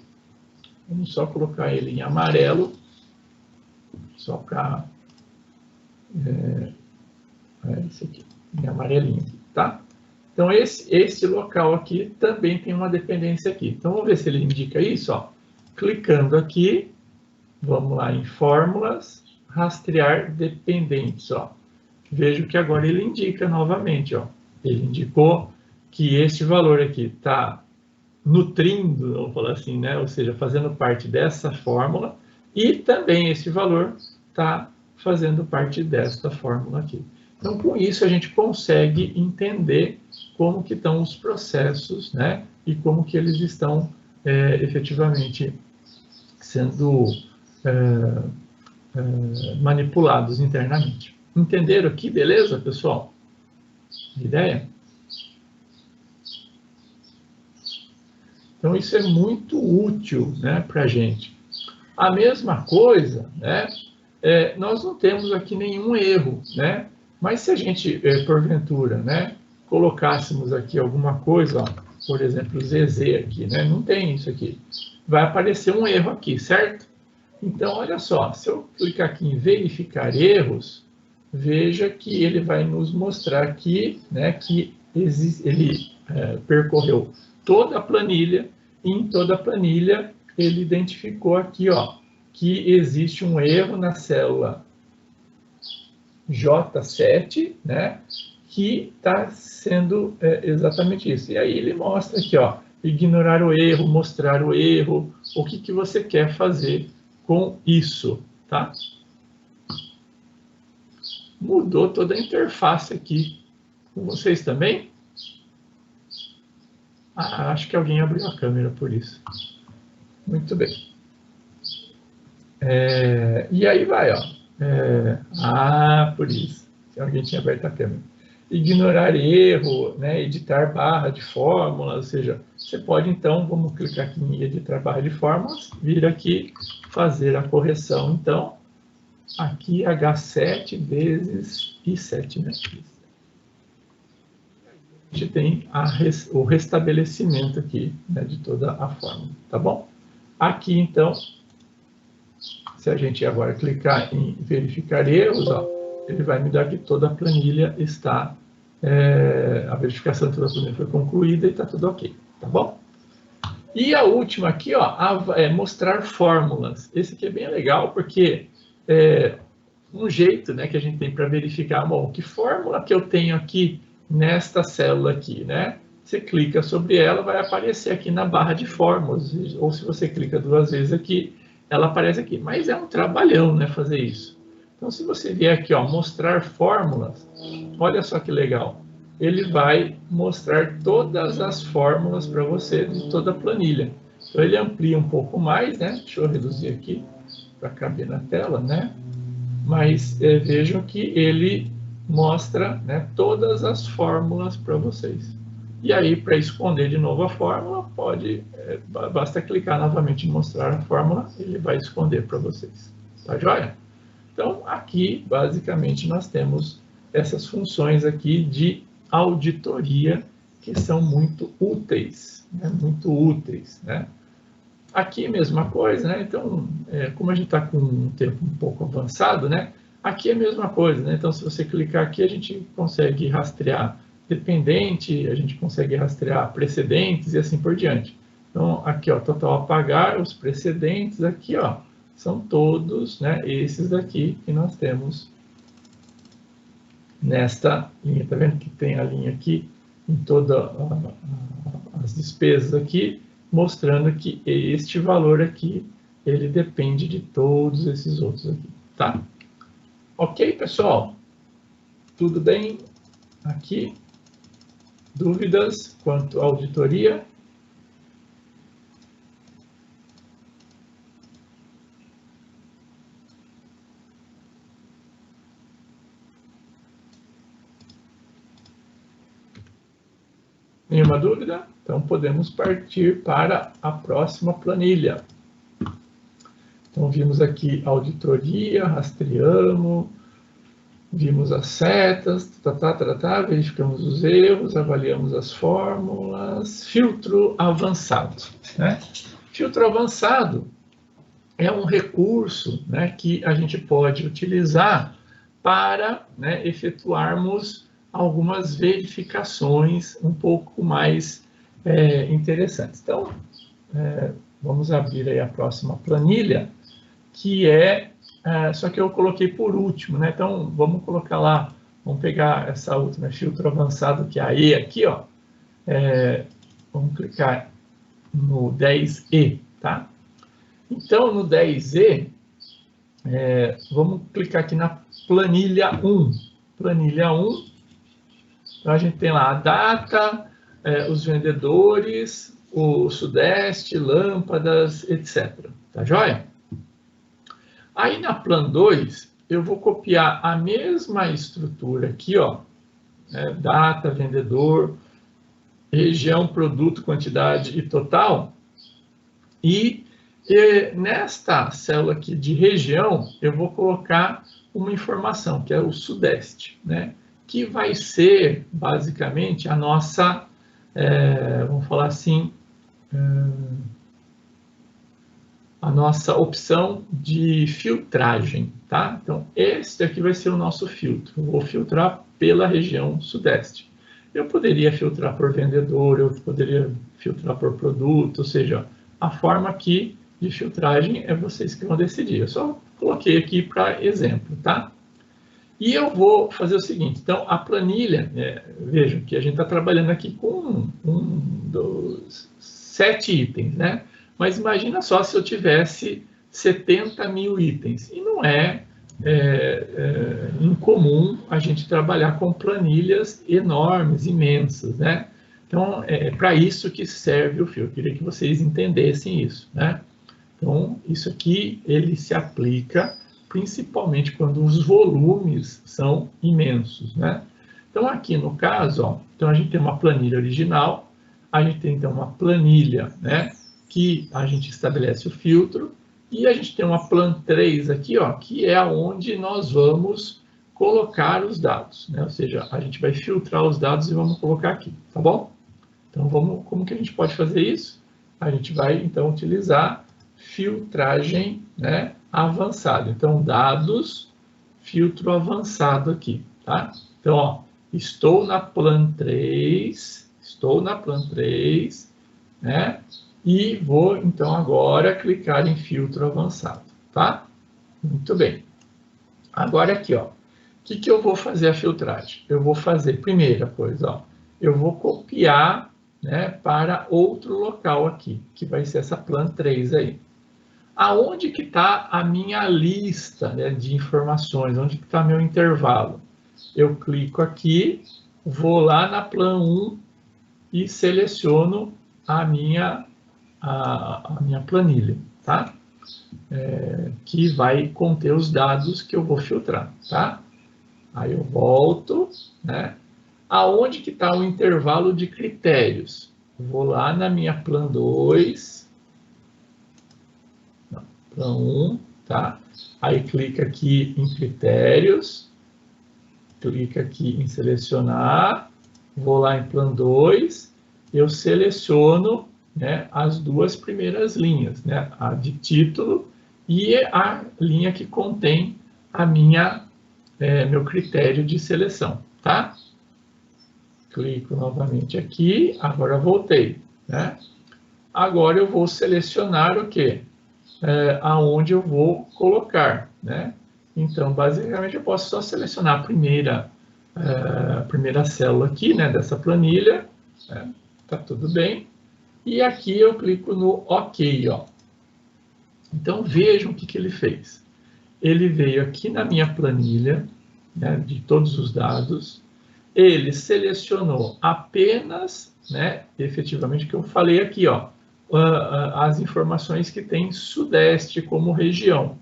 Vamos só colocar ele em amarelo, só para... esse aqui, em amarelinho aqui, tá? Então, esse local aqui também tem uma dependência aqui. Então, vamos ver se ele indica isso, ó. Clicando aqui, vamos lá em fórmulas, rastrear dependentes, ó. Vejo que agora ele indica novamente, ó. Ele indicou que este valor aqui está nutrindo, vamos falar assim, né? Ou seja, fazendo parte dessa fórmula, e também esse valor está fazendo parte desta fórmula aqui. Então, com isso, a gente consegue entender como que estão os processos, né? E como que eles estão efetivamente sendo manipulados internamente. Entenderam aqui, beleza, pessoal? Ideia? Então, isso é muito útil, né, para a gente. A mesma coisa, né? Nós não temos aqui nenhum erro, né? Mas se a gente, porventura, né, colocássemos aqui alguma coisa, ó, por exemplo, ZZ aqui, né? Não tem isso aqui. Vai aparecer um erro aqui, certo? Então, olha só, se eu clicar aqui em verificar erros, veja que ele vai nos mostrar aqui, né, que ele percorreu toda a planilha, e em toda a planilha ele identificou aqui, ó, que existe um erro na célula J7, né, que está sendo exatamente isso. E aí ele mostra aqui, ó, ignorar o erro, mostrar o erro, o que, que você quer fazer com isso, tá? Mudou toda a interface aqui. Com vocês também? Acho que alguém abriu a câmera por isso. Muito bem. E aí vai, ó. Por isso. Se alguém tinha aberto a câmera. Ignorar erro, né? Editar barra de fórmula, ou seja, você pode então, vamos clicar aqui em editar barra de fórmulas, vir aqui, fazer a correção, então, aqui H7 vezes I7, né? A gente tem o restabelecimento aqui, né, de toda a fórmula, tá bom? Aqui, então, se a gente agora clicar em verificar erros, ó, ele vai me dar que toda a planilha está, a verificação de toda a planilha foi concluída e está tudo ok, tá bom? E a última aqui, ó, mostrar fórmulas. Esse aqui é bem legal, porque um jeito, né, que a gente tem para verificar, bom, que fórmula que eu tenho aqui nesta célula aqui, né? Você clica sobre ela, vai aparecer aqui na barra de fórmulas, ou se você clica 2 vezes aqui, ela aparece aqui. Mas é um trabalhão, né, fazer isso. Então, se você vier aqui, ó, mostrar fórmulas, olha só que legal. Ele vai mostrar todas as fórmulas para você de toda a planilha. Então, ele amplia um pouco mais, né? Deixa eu reduzir aqui para caber na tela, né? Mas vejam que ele mostra, né, todas as fórmulas para vocês. E aí, para esconder de novo a fórmula, basta clicar novamente em mostrar a fórmula, ele vai esconder para vocês. Tá joia? Então, aqui, basicamente, nós temos essas funções aqui de auditoria que são muito úteis, né? Muito úteis, né? Aqui, mesma coisa, né? Então, como a gente está com um tempo um pouco avançado, né? Aqui é a mesma coisa, né? Então, se você clicar aqui, a gente consegue rastrear dependente, a gente consegue rastrear precedentes e assim por diante. Então, aqui, ó, total a pagar, os precedentes aqui, ó, são todos, né, esses daqui que nós temos nesta linha. Tá vendo que tem a linha aqui em todas as despesas aqui, mostrando que este valor aqui, ele depende de todos esses outros aqui, tá? Ok, pessoal? Tudo bem aqui? Dúvidas quanto à auditoria? Nenhuma Alguma dúvida? Então, podemos partir para a próxima planilha. Então, vimos aqui auditoria, rastreamos, vimos as setas, verificamos os erros, avaliamos as fórmulas, filtro avançado, né? Filtro avançado é um recurso, né, que a gente pode utilizar para, né, efetuarmos algumas verificações um pouco mais interessantes. Então, vamos abrir aí a próxima planilha, que só que eu coloquei por último, né? Então, vamos colocar lá, vamos pegar essa última, filtro avançado, que é a E aqui, ó. Vamos clicar no 10E, tá? Então, no 10E, vamos clicar aqui na planilha 1. Planilha 1, então a gente tem lá a data, os vendedores, o Sudeste, lâmpadas, etc. Tá joia? Aí na Plan 2, eu vou copiar a mesma estrutura aqui, ó, data, vendedor, região, produto, quantidade e total. E nesta célula aqui de região, eu vou colocar uma informação, que é o Sudeste, né? Que vai ser, basicamente, a nossa, vamos falar assim, a nossa opção de filtragem, tá? Então, este aqui vai ser o nosso filtro. Eu vou filtrar pela região Sudeste. Eu poderia filtrar por vendedor, eu poderia filtrar por produto, ou seja, a forma aqui de filtragem é vocês que vão decidir. Eu só coloquei aqui para exemplo, tá? E eu vou fazer o seguinte, então, a planilha, vejam que a gente está trabalhando aqui com 7 itens, né? Mas imagina só se eu tivesse 70 mil itens. E não é incomum a gente trabalhar com planilhas enormes, imensas, né? Então, é para isso que serve o filtro. Eu queria que vocês entendessem isso, né? Então, isso aqui, ele se aplica principalmente quando os volumes são imensos, né? Então, aqui no caso, ó, então a gente tem uma planilha original, a gente tem, então, uma planilha, né, que a gente estabelece o filtro, e a gente tem uma Plan 3 aqui, ó, que é onde nós vamos colocar os dados, né? Ou seja, a gente vai filtrar os dados e vamos colocar aqui, tá bom? Então, como que a gente pode fazer isso? A gente vai, então, utilizar filtragem, né, avançado. Então, dados, filtro avançado aqui, tá? Então, ó, estou na Plan 3, né? E vou, então, agora clicar em filtro avançado, tá? Muito bem. Agora aqui, ó, o que eu vou fazer a filtragem? Eu vou fazer, primeira coisa, ó, eu vou copiar, né, para outro local aqui, que vai ser essa Plan 3 aí. Aonde que está a minha lista, né, de informações? Onde que está meu intervalo? Eu clico aqui, vou lá na Plan 1 e seleciono a minha planilha, tá? Que vai conter os dados que eu vou filtrar, tá? Aí eu volto, né? Aonde que está o intervalo de critérios? Vou lá na minha Plan 2, Plan 1, tá? Aí clica aqui em critérios, clica aqui em selecionar, vou lá em Plan 2, eu seleciono, né, as duas primeiras linhas, né? A de título e a linha que contém a meu critério de seleção, tá? Clico novamente aqui, agora voltei, né? Agora eu vou selecionar o quê? Aonde eu vou colocar, né? Então, basicamente, eu posso só selecionar a primeira célula aqui, né, dessa planilha, né? Tá tudo bem. E aqui eu clico no OK, ó. Então, vejam o que ele fez. Ele veio aqui na minha planilha, né, de todos os dados, ele selecionou apenas, né, efetivamente, o que eu falei aqui, ó, as informações que tem Sudeste como região.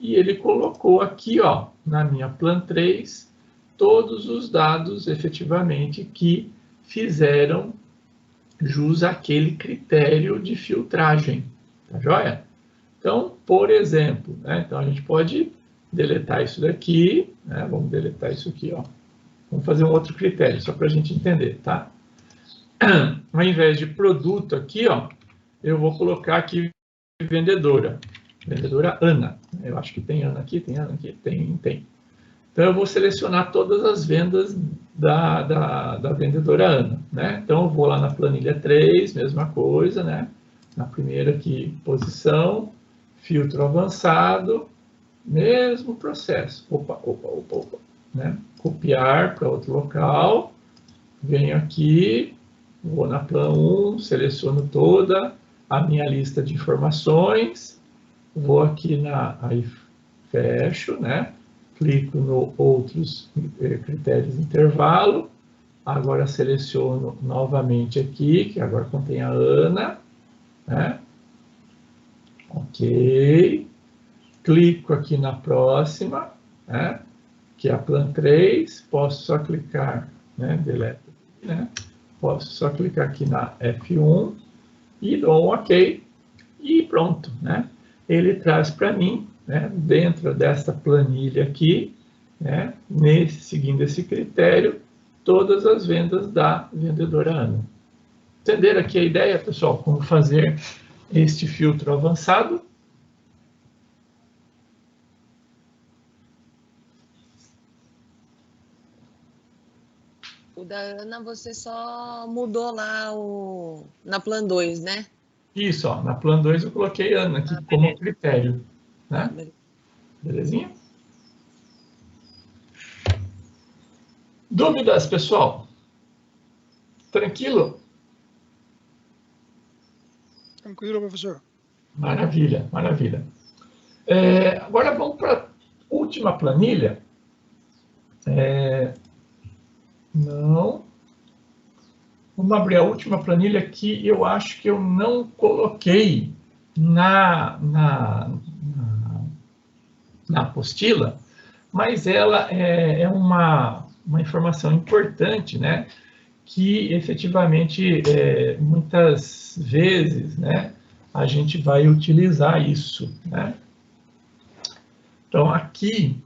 E ele colocou aqui, ó, na minha Plan 3, todos os dados, efetivamente, que fizeram jus àquele critério de filtragem, tá joia? Então, por exemplo, né, então a gente pode deletar isso daqui, né, vamos deletar isso aqui, ó. Vamos fazer um outro critério, só para a gente entender, tá? Ao invés de produto aqui, ó, eu vou colocar aqui vendedora Ana. Eu acho que tem Ana aqui, tem Ana aqui, tem. Então, eu vou selecionar todas as vendas da vendedora Ana, né? Então, eu vou lá na planilha 3, mesma coisa, né? Na primeira aqui, posição, filtro avançado, mesmo processo. Opa, né? Copiar para outro local, venho aqui, vou na plan 1, seleciono toda a minha lista de informações, vou aqui aí fecho, né? Clico no outros critérios de intervalo, agora seleciono novamente aqui, que agora contém a Ana, né? Ok, clico aqui na próxima, né? Que é a plan 3, posso só clicar, né? Deleta, né? Posso só clicar aqui na F1 e dou um OK e pronto, né? Ele traz para mim, né, dentro dessa planilha aqui, né, seguindo esse critério, todas as vendas da vendedora Ana. Entenderam aqui a ideia, pessoal? Como fazer este filtro avançado? O da Ana você só mudou lá na Plan 2, né? Isso, ó, na Plan 2 eu coloquei Ana aqui como critério, né? Belezinha? Dúvidas, pessoal? Tranquilo? Tranquilo, professor. Maravilha, maravilha. Agora vamos para a última planilha. Não. Vamos abrir a última planilha que eu acho que eu não coloquei na apostila, mas ela é uma informação importante, né? Que efetivamente muitas vezes, né, a gente vai utilizar isso, né? Então aqui,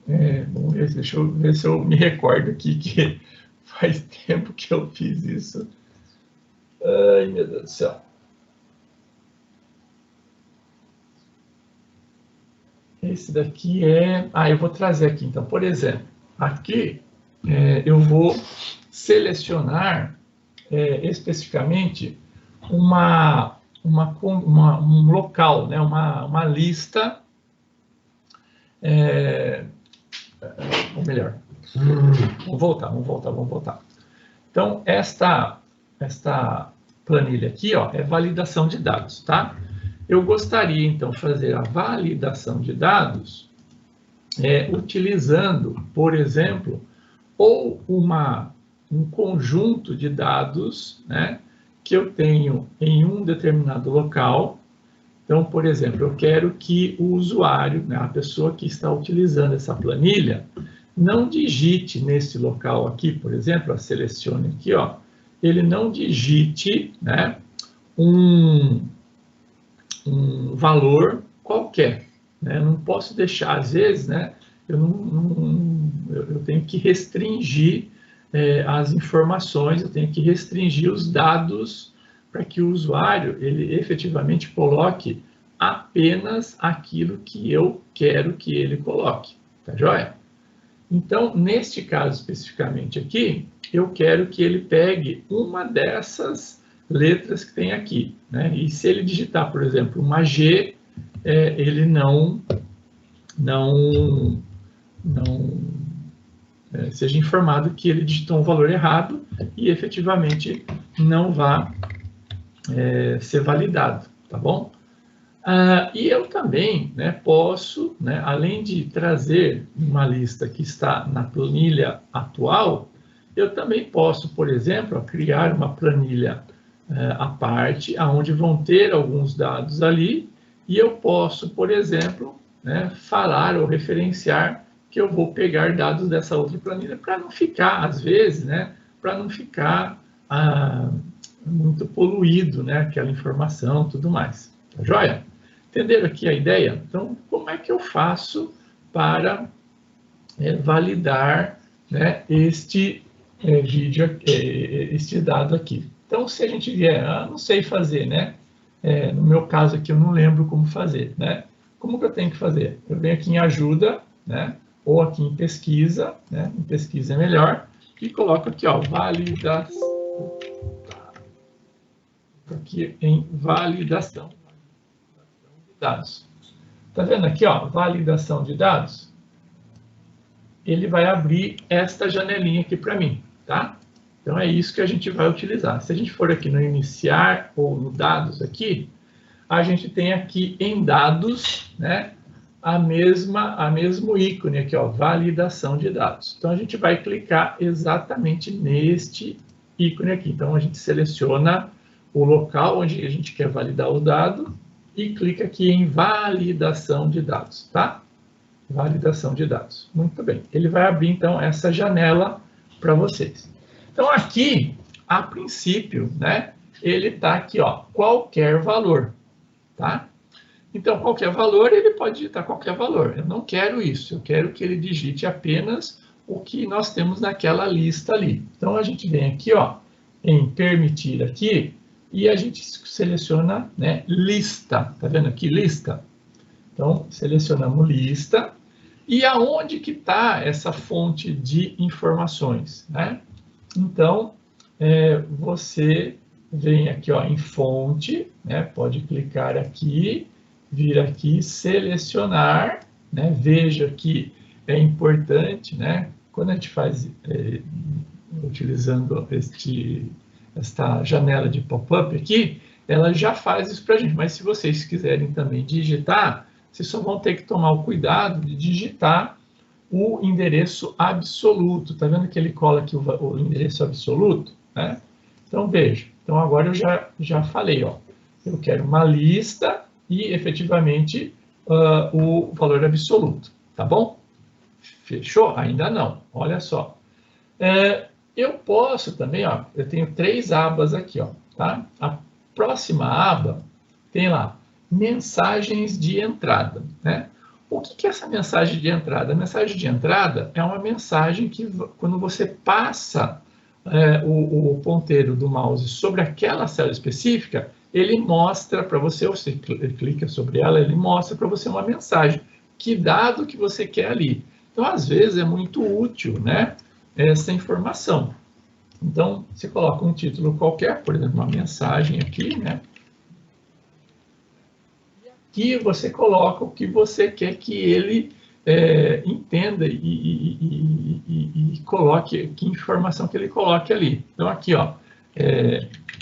vamos ver, deixa eu ver se eu me recordo aqui que faz tempo que eu fiz isso. Ai, meu Deus do céu. Esse daqui eu vou trazer aqui, então, por exemplo, aqui eu vou selecionar especificamente um local, né, uma lista, ou melhor, vamos voltar. Então, esta planilha aqui, ó, é validação de dados, tá? Eu gostaria, então, de fazer a validação de dados utilizando, por exemplo, ou um conjunto de dados, né, que eu tenho em um determinado local. Então, por exemplo, eu quero que o usuário, né, a pessoa que está utilizando essa planilha, não digite nesse local aqui, por exemplo, selecione aqui, ó, ele não digite, né, um valor qualquer, né? Eu não posso deixar, às vezes, né, eu tenho que restringir as informações, eu tenho que restringir os dados para que o usuário, ele efetivamente coloque apenas aquilo que eu quero que ele coloque, tá joia? Então, neste caso especificamente aqui, eu quero que ele pegue uma dessas letras que tem aqui, né? E se ele digitar, por exemplo, uma G, ele não seja informado que ele digitou um valor errado e efetivamente não vá ser validado, tá bom? E eu também, né, posso, né, além de trazer uma lista que está na planilha atual, eu também posso, por exemplo, criar uma planilha à parte, onde vão ter alguns dados ali, e eu posso, por exemplo, né, falar ou referenciar que eu vou pegar dados dessa outra planilha para não ficar, às vezes, né, para não ficar muito poluído, né? Aquela informação, tudo mais. Tá joia? Entenderam aqui a ideia? Então, como é que eu faço para validar, né, este vídeo, este dado aqui? Então, se a gente vier, não sei fazer, né? No meu caso aqui, eu não lembro como fazer, né? Como que eu tenho que fazer? Eu venho aqui em ajuda, né? Ou aqui em pesquisa, né? Em pesquisa é melhor, e coloco aqui, ó, validação. Aqui em validação de dados. Tá vendo aqui, ó, validação de dados? Ele vai abrir esta janelinha aqui para mim, tá? Então é isso que a gente vai utilizar. Se a gente for aqui no iniciar ou no dados aqui, a gente tem aqui em dados, né, a mesmo ícone aqui, ó, validação de dados. Então a gente vai clicar exatamente neste ícone aqui. Então a gente seleciona o local onde a gente quer validar o dado e clica aqui em validação de dados, tá? Validação de dados. Muito bem. Ele vai abrir, então, essa janela para vocês. Então, aqui, a princípio, né, ele está aqui, ó, qualquer valor, tá? Então, qualquer valor, ele pode digitar qualquer valor. Eu não quero isso, eu quero que ele digite apenas o que nós temos naquela lista ali. Então, a gente vem aqui, ó, em permitir aqui, e a gente seleciona, né, lista. Tá vendo aqui, lista? Então, selecionamos lista. E aonde que está essa fonte de informações, né? Então, você vem aqui, ó, em fonte, né? Pode clicar aqui, vir aqui, selecionar, né? Veja que é importante, né? Quando a gente faz, utilizando esta janela de pop-up aqui, ela já faz isso para a gente. Mas se vocês quiserem também digitar, vocês só vão ter que tomar o cuidado de digitar o endereço absoluto. Tá vendo que ele cola aqui o endereço absoluto, né? Então, veja. Então, agora eu já falei, ó. Eu quero uma lista e, efetivamente, o valor absoluto. Tá bom? Fechou? Ainda não. Olha só. Eu posso também, ó, eu tenho 3 abas aqui, ó, tá? A próxima aba tem lá, mensagens de entrada, né? O que é essa mensagem de entrada? A mensagem de entrada é uma mensagem que, quando você passa o ponteiro do mouse sobre aquela célula específica, ele mostra para você, ou você clica sobre ela, ele mostra para você uma mensagem, que dado que você quer ali. Então, às vezes, é muito útil, né, essa informação. Então, você coloca um título qualquer, por exemplo, uma mensagem aqui, né? E aqui você coloca o que você quer que ele entenda e coloque, que informação que ele coloque ali. Então, aqui, ó,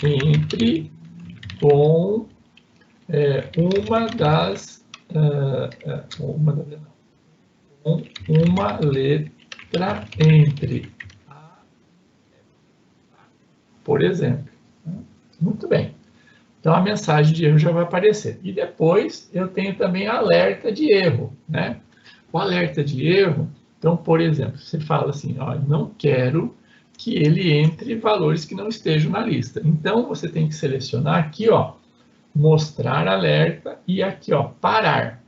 entre com uma letra entre A, por exemplo. Muito bem. Então, a mensagem de erro já vai aparecer. E depois, eu tenho também alerta de erro, né? O alerta de erro, então, por exemplo, você fala assim, ó, não quero que ele entre valores que não estejam na lista. Então, você tem que selecionar aqui, ó, mostrar alerta e aqui, ó, parar.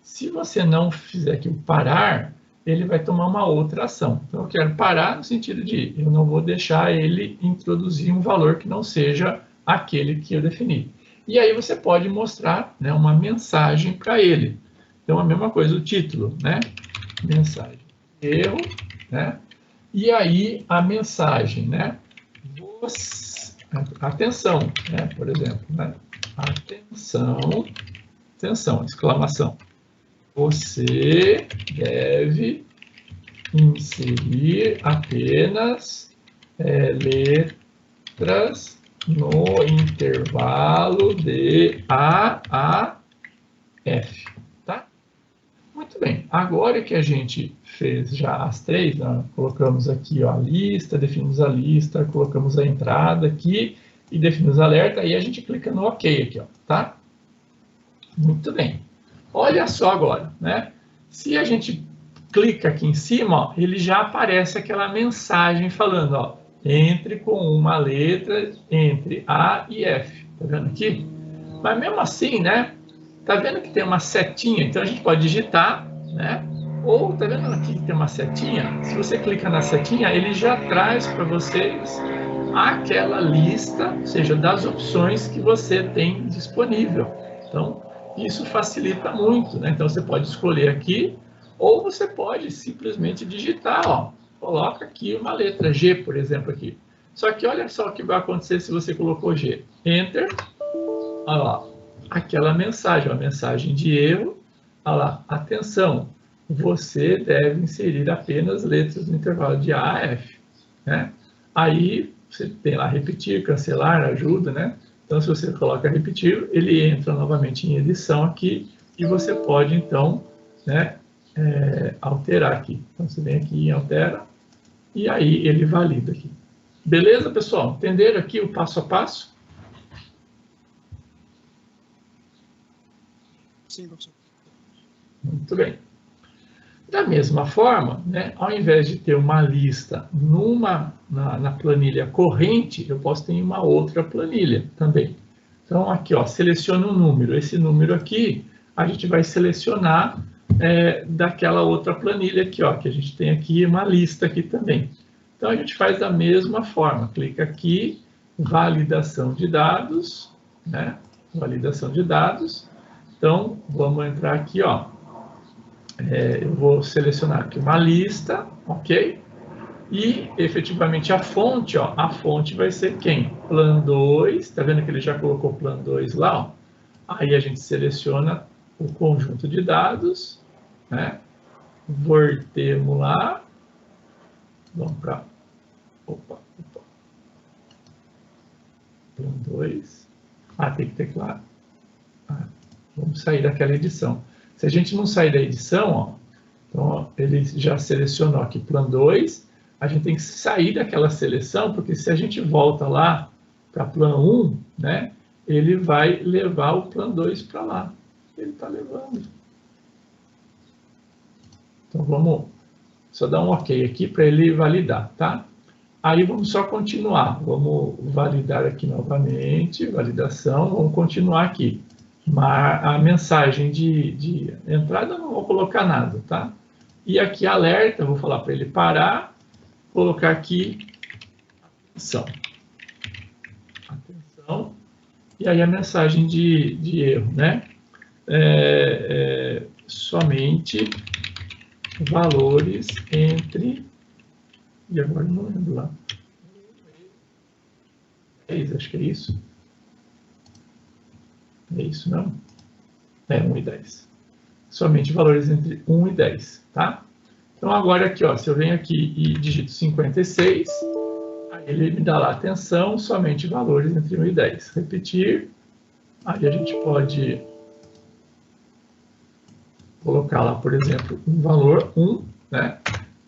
Se você não fizer aqui o parar, ele vai tomar uma outra ação. Então, eu quero parar no sentido de eu não vou deixar ele introduzir um valor que não seja aquele que eu defini. E aí você pode mostrar, né, uma mensagem para ele. Então, a mesma coisa, o título, né? Mensagem, erro, né? E aí, a mensagem, né? Atenção, né? Por exemplo, né? Atenção, exclamação. Você deve inserir apenas letras no intervalo de A a F, tá? Muito bem, agora que a gente fez já as 3, né, colocamos aqui, ó, a lista, definimos a lista, colocamos a entrada aqui e definimos alerta, aí a gente clica no OK aqui, ó, tá? Muito bem. Olha só agora, né? Se a gente clica aqui em cima, ó, ele já aparece aquela mensagem falando, ó, entre com uma letra entre A e F. Tá vendo aqui? Mas mesmo assim, né? Tá vendo que tem uma setinha? Então a gente pode digitar, né? Ou tá vendo aqui que tem uma setinha? Se você clica na setinha, ele já traz para vocês aquela lista, ou seja, das opções que você tem disponível. Então, isso facilita muito, né? Então você pode escolher aqui, ou você pode simplesmente digitar, ó. Coloca aqui uma letra G, por exemplo, aqui. Só que olha só o que vai acontecer se você colocou G. Enter. Olha lá, aquela mensagem, a mensagem de erro. Olha lá, atenção, você deve inserir apenas letras no intervalo de A a F. Né? Aí você tem lá repetir, cancelar, ajuda, né? Então, se você coloca repetir, ele entra novamente em edição aqui e você pode, então, né, alterar aqui. Então, você vem aqui e altera e aí ele valida aqui. Beleza, pessoal? Entenderam aqui o passo a passo? Sim, professor. Muito bem. Da mesma forma, né, ao invés de ter uma lista na planilha corrente, eu posso ter uma outra planilha também. Então, aqui, ó, seleciona um número. Esse número aqui, a gente vai selecionar daquela outra planilha aqui, ó, que a gente tem aqui uma lista aqui também. Então, a gente faz da mesma forma. Clica aqui, validação de dados, né? Validação de dados. Então, vamos entrar aqui, ó. Eu vou selecionar aqui uma lista, ok? E, efetivamente, a fonte, ó, a fonte vai ser quem? Plan 2, tá vendo que ele já colocou Plan 2 lá, ó? Aí a gente seleciona o conjunto de dados, né? Voltemos lá. Vamos para... Opa. Plan 2. Tem que teclar. Vamos sair daquela edição. Se a gente não sair da edição, ó, então ó, ele já selecionou aqui Plan 2, a gente tem que sair daquela seleção, porque se a gente volta lá para Plan 1, né, ele vai levar o Plan 2 para lá. Ele está levando. Então vamos só dar um OK aqui para ele validar, tá? Aí vamos só continuar. Vamos validar aqui novamente, validação, vamos continuar aqui. A mensagem de entrada eu não vou colocar nada, tá? E aqui alerta, vou falar para ele parar, colocar aqui atenção, e aí a mensagem de erro, né? Somente valores entre, e agora não lembro lá, acho que é isso. É isso, não? 1 e 10. Somente valores entre 1 e 10, tá? Então, agora aqui, ó, se eu venho aqui e digito 56, aí ele me dá lá, atenção, somente valores entre 1 e 10. Repetir, aí a gente pode colocar lá, por exemplo, um valor 1, né?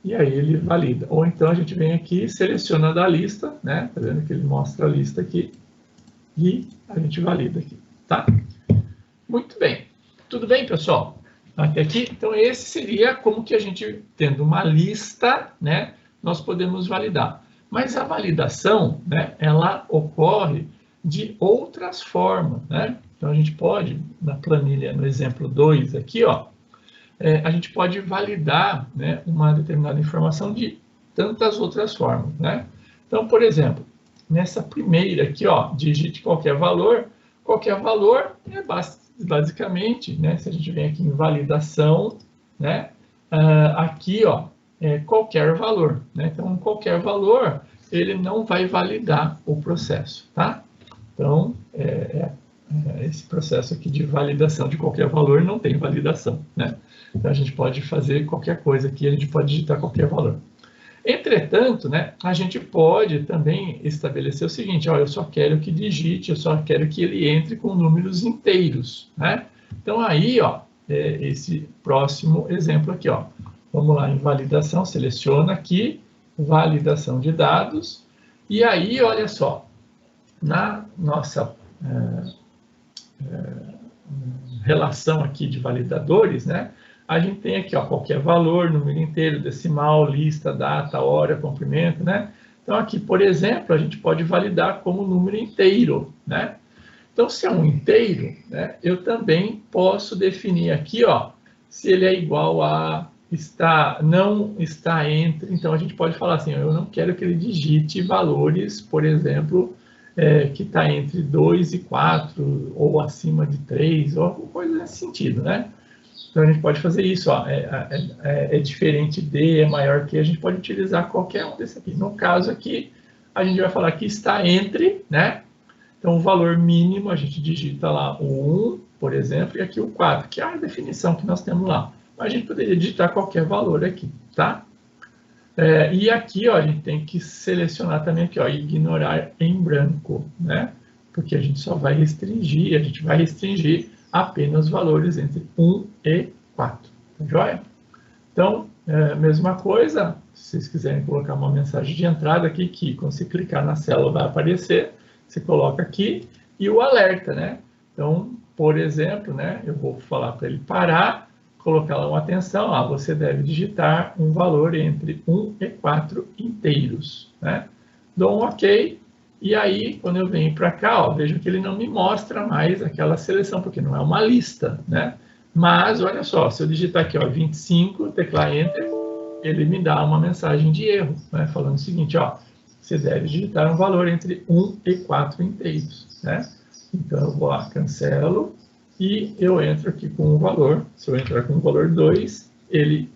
E aí ele valida. Ou então a gente vem aqui, seleciona da lista, né? Tá vendo que ele mostra a lista aqui, e a gente valida aqui. Tá? Muito bem. Tudo bem, pessoal? Até aqui? Então, esse seria como que a gente, tendo uma lista, né, nós podemos validar. Mas a validação, né, ela ocorre de outras formas, né? Então, a gente pode, na planilha, no exemplo 2 aqui, ó, a gente pode validar, né, uma determinada informação de tantas outras formas, né? Então, por exemplo, nessa primeira aqui, ó, digite qualquer valor é basicamente, né, se a gente vem aqui em validação, né, aqui, ó, qualquer valor, né? Então, qualquer valor, ele não vai validar o processo, tá? Então, esse processo aqui de validação de qualquer valor não tem validação, né? Então, a gente pode fazer qualquer coisa aqui, a gente pode digitar qualquer valor. Entretanto, né, a gente pode também estabelecer o seguinte, ó, eu só quero que digite, eu só quero que ele entre com números inteiros, né? Então, aí, ó, esse próximo exemplo aqui, ó. Vamos lá em validação, seleciona aqui, validação de dados, e aí, olha só, na nossa relação aqui de validadores, né? A gente tem aqui, ó, qualquer valor, número inteiro, decimal, lista, data, hora, comprimento, né? Então, aqui, por exemplo, a gente pode validar como número inteiro, né? Então, se é um inteiro, né, eu também posso definir aqui, ó, se ele é igual a não está entre. Então, a gente pode falar assim, eu não quero que ele digite valores, por exemplo, que está entre 2 e 4, ou acima de 3, ou alguma coisa nesse sentido, né? Então, a gente pode fazer isso, ó, é diferente de, é maior que, a gente pode utilizar qualquer um desse aqui. No caso aqui, a gente vai falar que está entre, né? Então, o valor mínimo, a gente digita lá o 1, por exemplo, e aqui o 4, que é a definição que nós temos lá. Mas a gente poderia digitar qualquer valor aqui, tá? E aqui, ó, a gente tem que selecionar também aqui, ó, ignorar em branco, né? Porque a gente só vai restringir, a gente vai restringir apenas valores entre 1 e 4, tá joia? Então, mesma coisa, se vocês quiserem colocar uma mensagem de entrada aqui, que quando você clicar na célula vai aparecer, você coloca aqui, e o alerta, né? Então, por exemplo, né, eu vou falar para ele parar, colocar lá uma atenção, você deve digitar um valor entre 1 e 4 inteiros, né? Dou um OK, e aí, quando eu venho para cá, ó, vejo que ele não me mostra mais aquela seleção, porque não é uma lista, né? Mas, olha só, se eu digitar aqui, ó, 25, teclar Enter, ele me dá uma mensagem de erro, né? Falando o seguinte, ó, você deve digitar um valor entre 1 e 4 inteiros, né? Então, eu vou lá, cancelo, e eu entro aqui com um valor. Se eu entrar com o valor 2, ele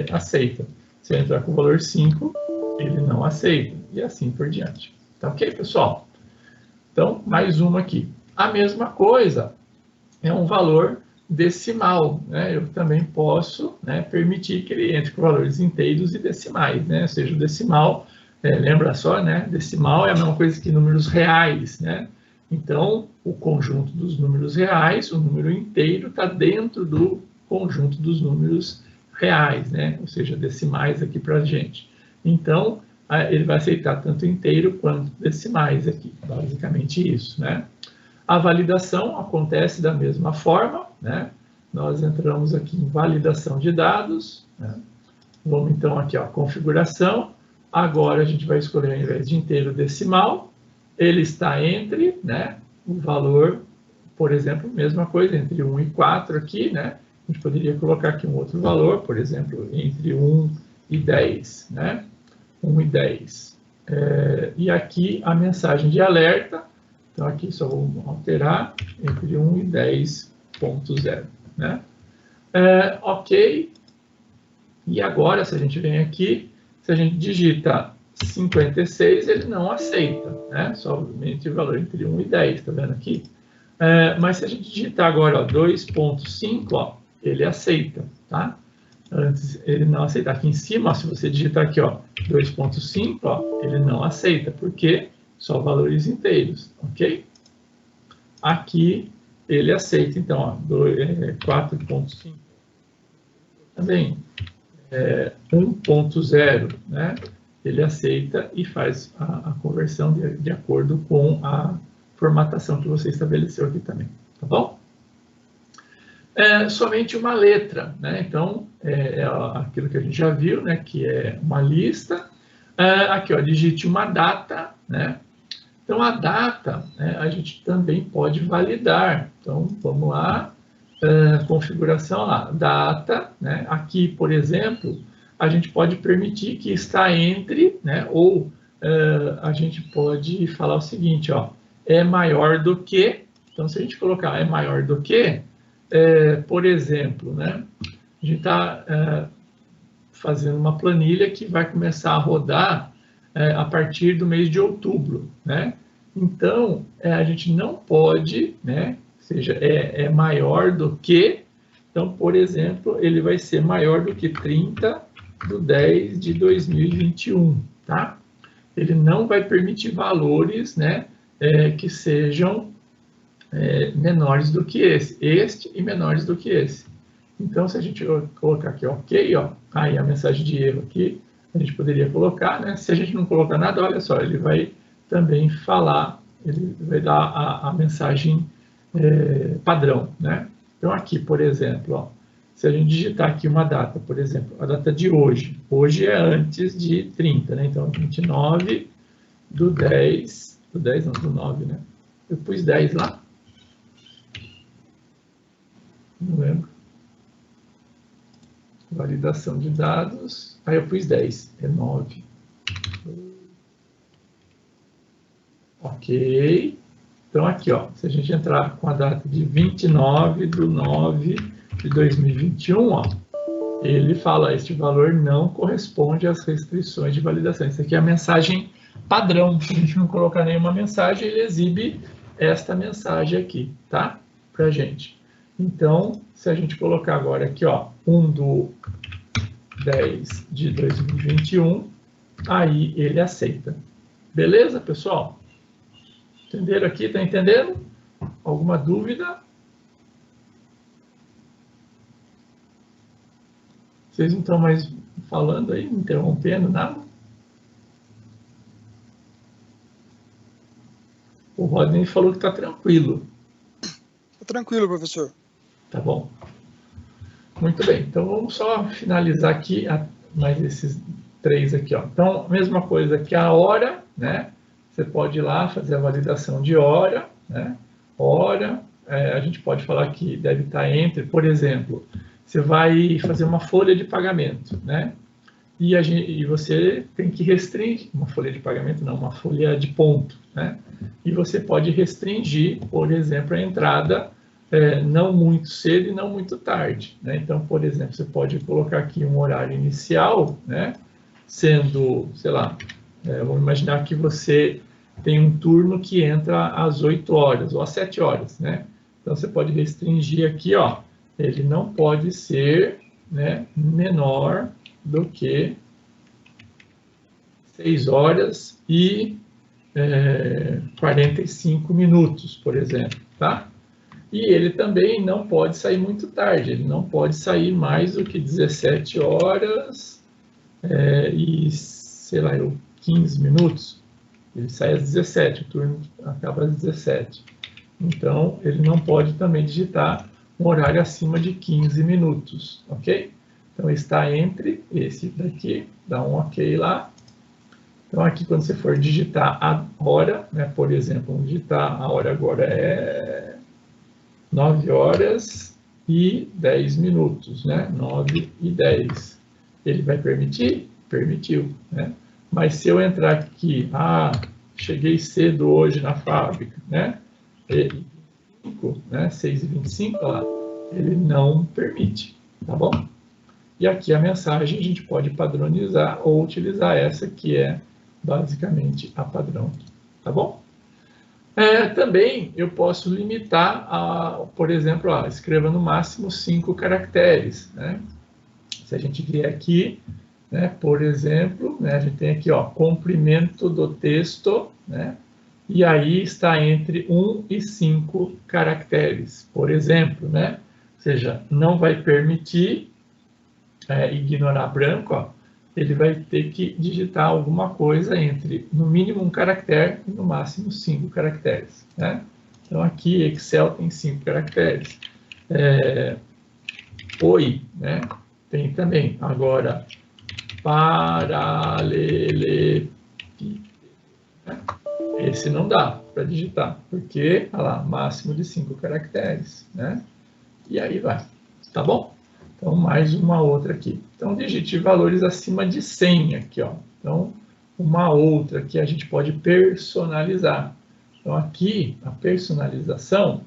aceita. Se eu entrar com o valor 5, ele não aceita, e assim por diante. Tá ok, pessoal? Então, mais uma aqui. A mesma coisa é um valor decimal, né? Eu também posso, né, permitir que ele entre com valores inteiros e decimais, né? Ou seja, o decimal, lembra só, né? Decimal é a mesma coisa que números reais, né? Então, o conjunto dos números reais, o número inteiro, está dentro do conjunto dos números reais, né? Ou seja, decimais aqui para a gente. Então, ele vai aceitar tanto inteiro quanto decimais aqui, basicamente isso, né? A validação acontece da mesma forma, né? Nós entramos aqui em validação de dados, né? Vamos então aqui, ó, configuração. Agora a gente vai escolher, ao invés de inteiro, decimal. Ele está entre, né, o valor, por exemplo, mesma coisa, entre 1 e 4 aqui, né? A gente poderia colocar aqui um outro valor, por exemplo, entre 1 e 10, né? 1 e 10. E aqui a mensagem de alerta, então aqui só vou alterar entre 1 e 10.0, né? Ok. E agora, se a gente vem aqui, se a gente digita 56, ele não aceita, né? Somente o valor entre 1 e 10, tá vendo aqui? Mas se a gente digitar agora 2.5, ele aceita, tá? Antes ele não aceita. Aqui em cima, ó, se você digitar aqui, ó, 2.5, ele não aceita, porque só valores inteiros, ok? Aqui ele aceita, então, ó, 4.5 também, 1.0, né? Ele aceita e faz a conversão de acordo com a formatação que você estabeleceu aqui também, tá bom? Somente uma letra, né? Então, aquilo que a gente já viu, né? Que é uma lista. Aqui, ó, digite uma data, né? Então, a data, né, a gente também pode validar. Então, vamos lá, configuração lá, data, né? Aqui, por exemplo, a gente pode permitir que está entre, né? Ou a gente pode falar o seguinte, ó, é maior do que. Então, se a gente colocar é maior do que, por exemplo, né? A gente está fazendo uma planilha que vai começar a rodar a partir do mês de outubro, né? Então, a gente não pode, né? Ou seja, é maior do que. Então, por exemplo, ele vai ser maior do que 30/10/2021, tá? Ele não vai permitir valores, né, que sejam menores do que este e menores do que esse. Então, se a gente colocar aqui OK, ó, aí a mensagem de erro aqui, a gente poderia colocar, né? Se a gente não colocar nada, olha só, ele vai também falar, ele vai dar a mensagem padrão, né? Então, aqui, por exemplo, ó, se a gente digitar aqui uma data, por exemplo, a data de hoje. Hoje é antes de 30, né? Então, 29 do 10, do 10 não, do 9, né? Eu pus 10 lá. Não lembro. Validação de dados. Aí eu pus 10, é 9. Ok. Então, aqui, ó, se a gente entrar com a data de 29 de 9 de 2021, ó, ele fala, este valor não corresponde às restrições de validação. Isso aqui é a mensagem padrão. Se a gente não colocar nenhuma mensagem, ele exibe esta mensagem aqui, tá? Pra gente. Então, se a gente colocar agora aqui, ó, 1 do 10 de 2021, aí ele aceita. Beleza, pessoal? Entenderam aqui? Tá entendendo? Alguma dúvida? Vocês não estão mais falando aí, interrompendo nada? O Rodney falou que está tranquilo. Tá tranquilo, professor. Tá bom. Muito bem. Então, vamos só finalizar aqui mais esses 3 aqui, ó. Então, mesma coisa que a hora, né? Você pode ir lá fazer a validação de hora, né? Hora, a gente pode falar que deve estar entre, por exemplo, você vai fazer uma folha de pagamento, né? E você tem que restringir, uma folha de pagamento não, uma folha de ponto, né? E você pode restringir, por exemplo, a entrada não muito cedo e não muito tarde, né? Então, por exemplo, você pode colocar aqui um horário inicial, né? Sendo, sei lá, vamos imaginar que você tem um turno que entra às 8 horas ou às 7 horas, né? Então, você pode restringir aqui, ó, ele não pode ser, né, menor do que 6 horas e 45 minutos, por exemplo, tá? E ele também não pode sair muito tarde, ele não pode sair mais do que 17 horas e, sei lá, 15 minutos. Ele sai às 17, o turno acaba às 17. Então, ele não pode também digitar um horário acima de 15 minutos, ok? Então, está entre esse daqui, dá um ok lá. Então, aqui, quando você for digitar a hora, né, por exemplo, vamos digitar a hora agora é 9 horas e 10 minutos, né? 9 e 10. Ele vai permitir? Permitiu, né? Mas se eu entrar aqui, cheguei cedo hoje na fábrica, né? 6h25, lá, ele não permite, tá bom? E aqui a mensagem a gente pode padronizar ou utilizar essa que é basicamente a padrão, tá bom? Também eu posso limitar, por exemplo, escreva no máximo 5 caracteres, né? Se a gente vier aqui, né, por exemplo, né, a gente tem aqui, ó, comprimento do texto, né? E aí está entre 1 e 5 caracteres, por exemplo, né? Ou seja, não vai permitir ignorar branco, ó, ele vai ter que digitar alguma coisa entre, no mínimo, 1 caractere e, no máximo, 5 caracteres, né? Então, aqui, Excel tem 5 caracteres. Oi, né? Tem também. Agora, paralelepípedo, né? Esse não dá para digitar, porque, olha lá, máximo de 5 caracteres, né? E aí vai, tá bom? Então, mais uma outra aqui. Então, digite valores acima de 100 aqui, ó. Então, uma outra que a gente pode personalizar. Então, aqui, a personalização,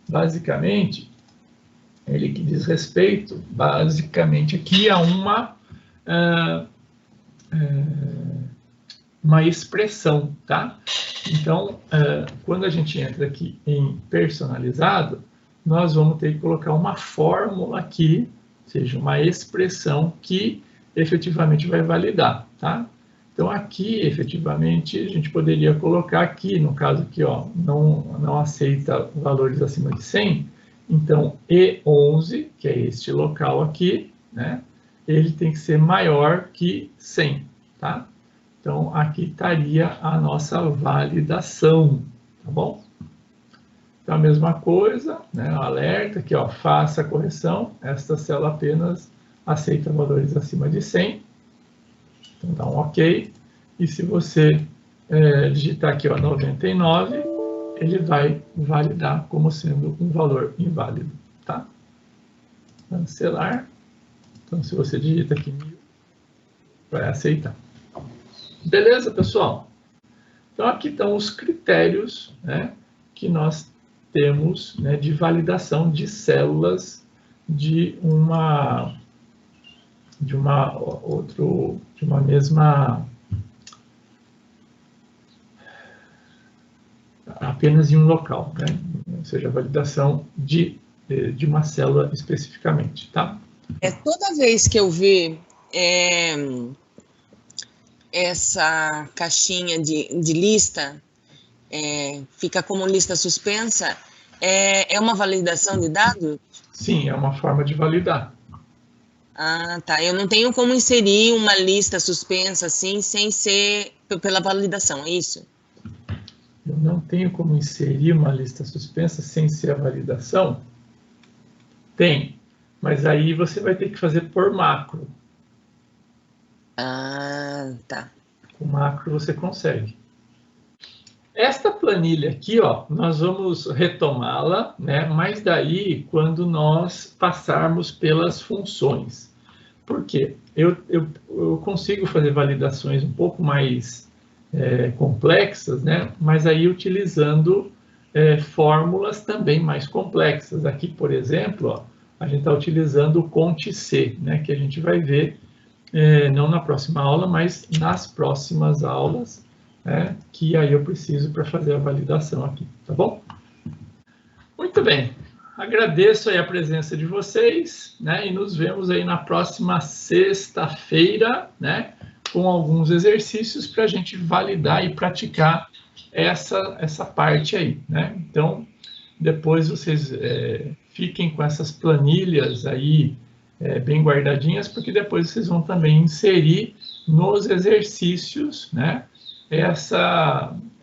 basicamente, ele que diz respeito, basicamente, aqui a uma expressão, tá? Então, quando a gente entra aqui em personalizado, nós vamos ter que colocar uma fórmula aqui, ou seja, uma expressão que efetivamente vai validar, tá? Então, aqui, efetivamente, a gente poderia colocar aqui, no caso aqui, ó, não aceita valores acima de 100, então, E11, que é este local aqui, né? Ele tem que ser maior que 100, tá? Então, aqui estaria a nossa validação, tá bom? Então, a mesma coisa, né? Alerta aqui, ó, faça a correção. Esta célula apenas aceita valores acima de 100. Então, dá um OK. E se você digitar aqui, ó, 99, ele vai validar como sendo um valor inválido, tá? Cancelar. Então, se você digita aqui 1000, vai aceitar. Beleza, pessoal? Então, aqui estão os critérios, né, que nós temos, né, de validação de células de uma mesma, apenas em um local, né? Ou seja, a validação de uma célula especificamente, tá? Toda vez que eu ver essa caixinha de lista, fica como lista suspensa, é uma validação de dados? Sim, é uma forma de validar. Ah, tá. Eu não tenho como inserir uma lista suspensa assim, sem ser pela validação, é isso? Eu não tenho como inserir uma lista suspensa sem ser a validação? Tem, mas aí você vai ter que fazer por macro. Ah, tá. Com macro você consegue. Esta planilha aqui, ó, nós vamos retomá-la, né? Mas daí quando nós passarmos pelas funções. Por quê? Eu consigo fazer validações um pouco mais complexas, né? Mas aí utilizando fórmulas também mais complexas. Aqui, por exemplo, ó, a gente está utilizando o Conte-C, né? Que a gente vai ver não na próxima aula, mas nas próximas aulas, que aí eu preciso para fazer a validação aqui, tá bom? Muito bem, agradeço aí a presença de vocês, né? E nos vemos aí na próxima sexta-feira, né? Com alguns exercícios para a gente validar e praticar essa parte aí, né? Então, depois vocês fiquem com essas planilhas aí bem guardadinhas, porque depois vocês vão também inserir nos exercícios, né?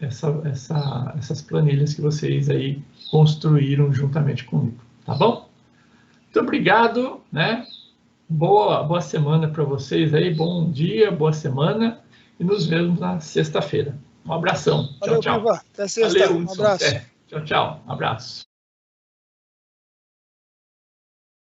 Essas planilhas que vocês aí construíram juntamente comigo, tá bom? Muito obrigado, né? Boa semana para vocês aí, bom dia, boa semana, e nos vemos na sexta-feira. Um abração. Valeu, tchau, tchau. Piva. Até sexta. Valeu, um abraço. Tchau, tchau. Um abraço.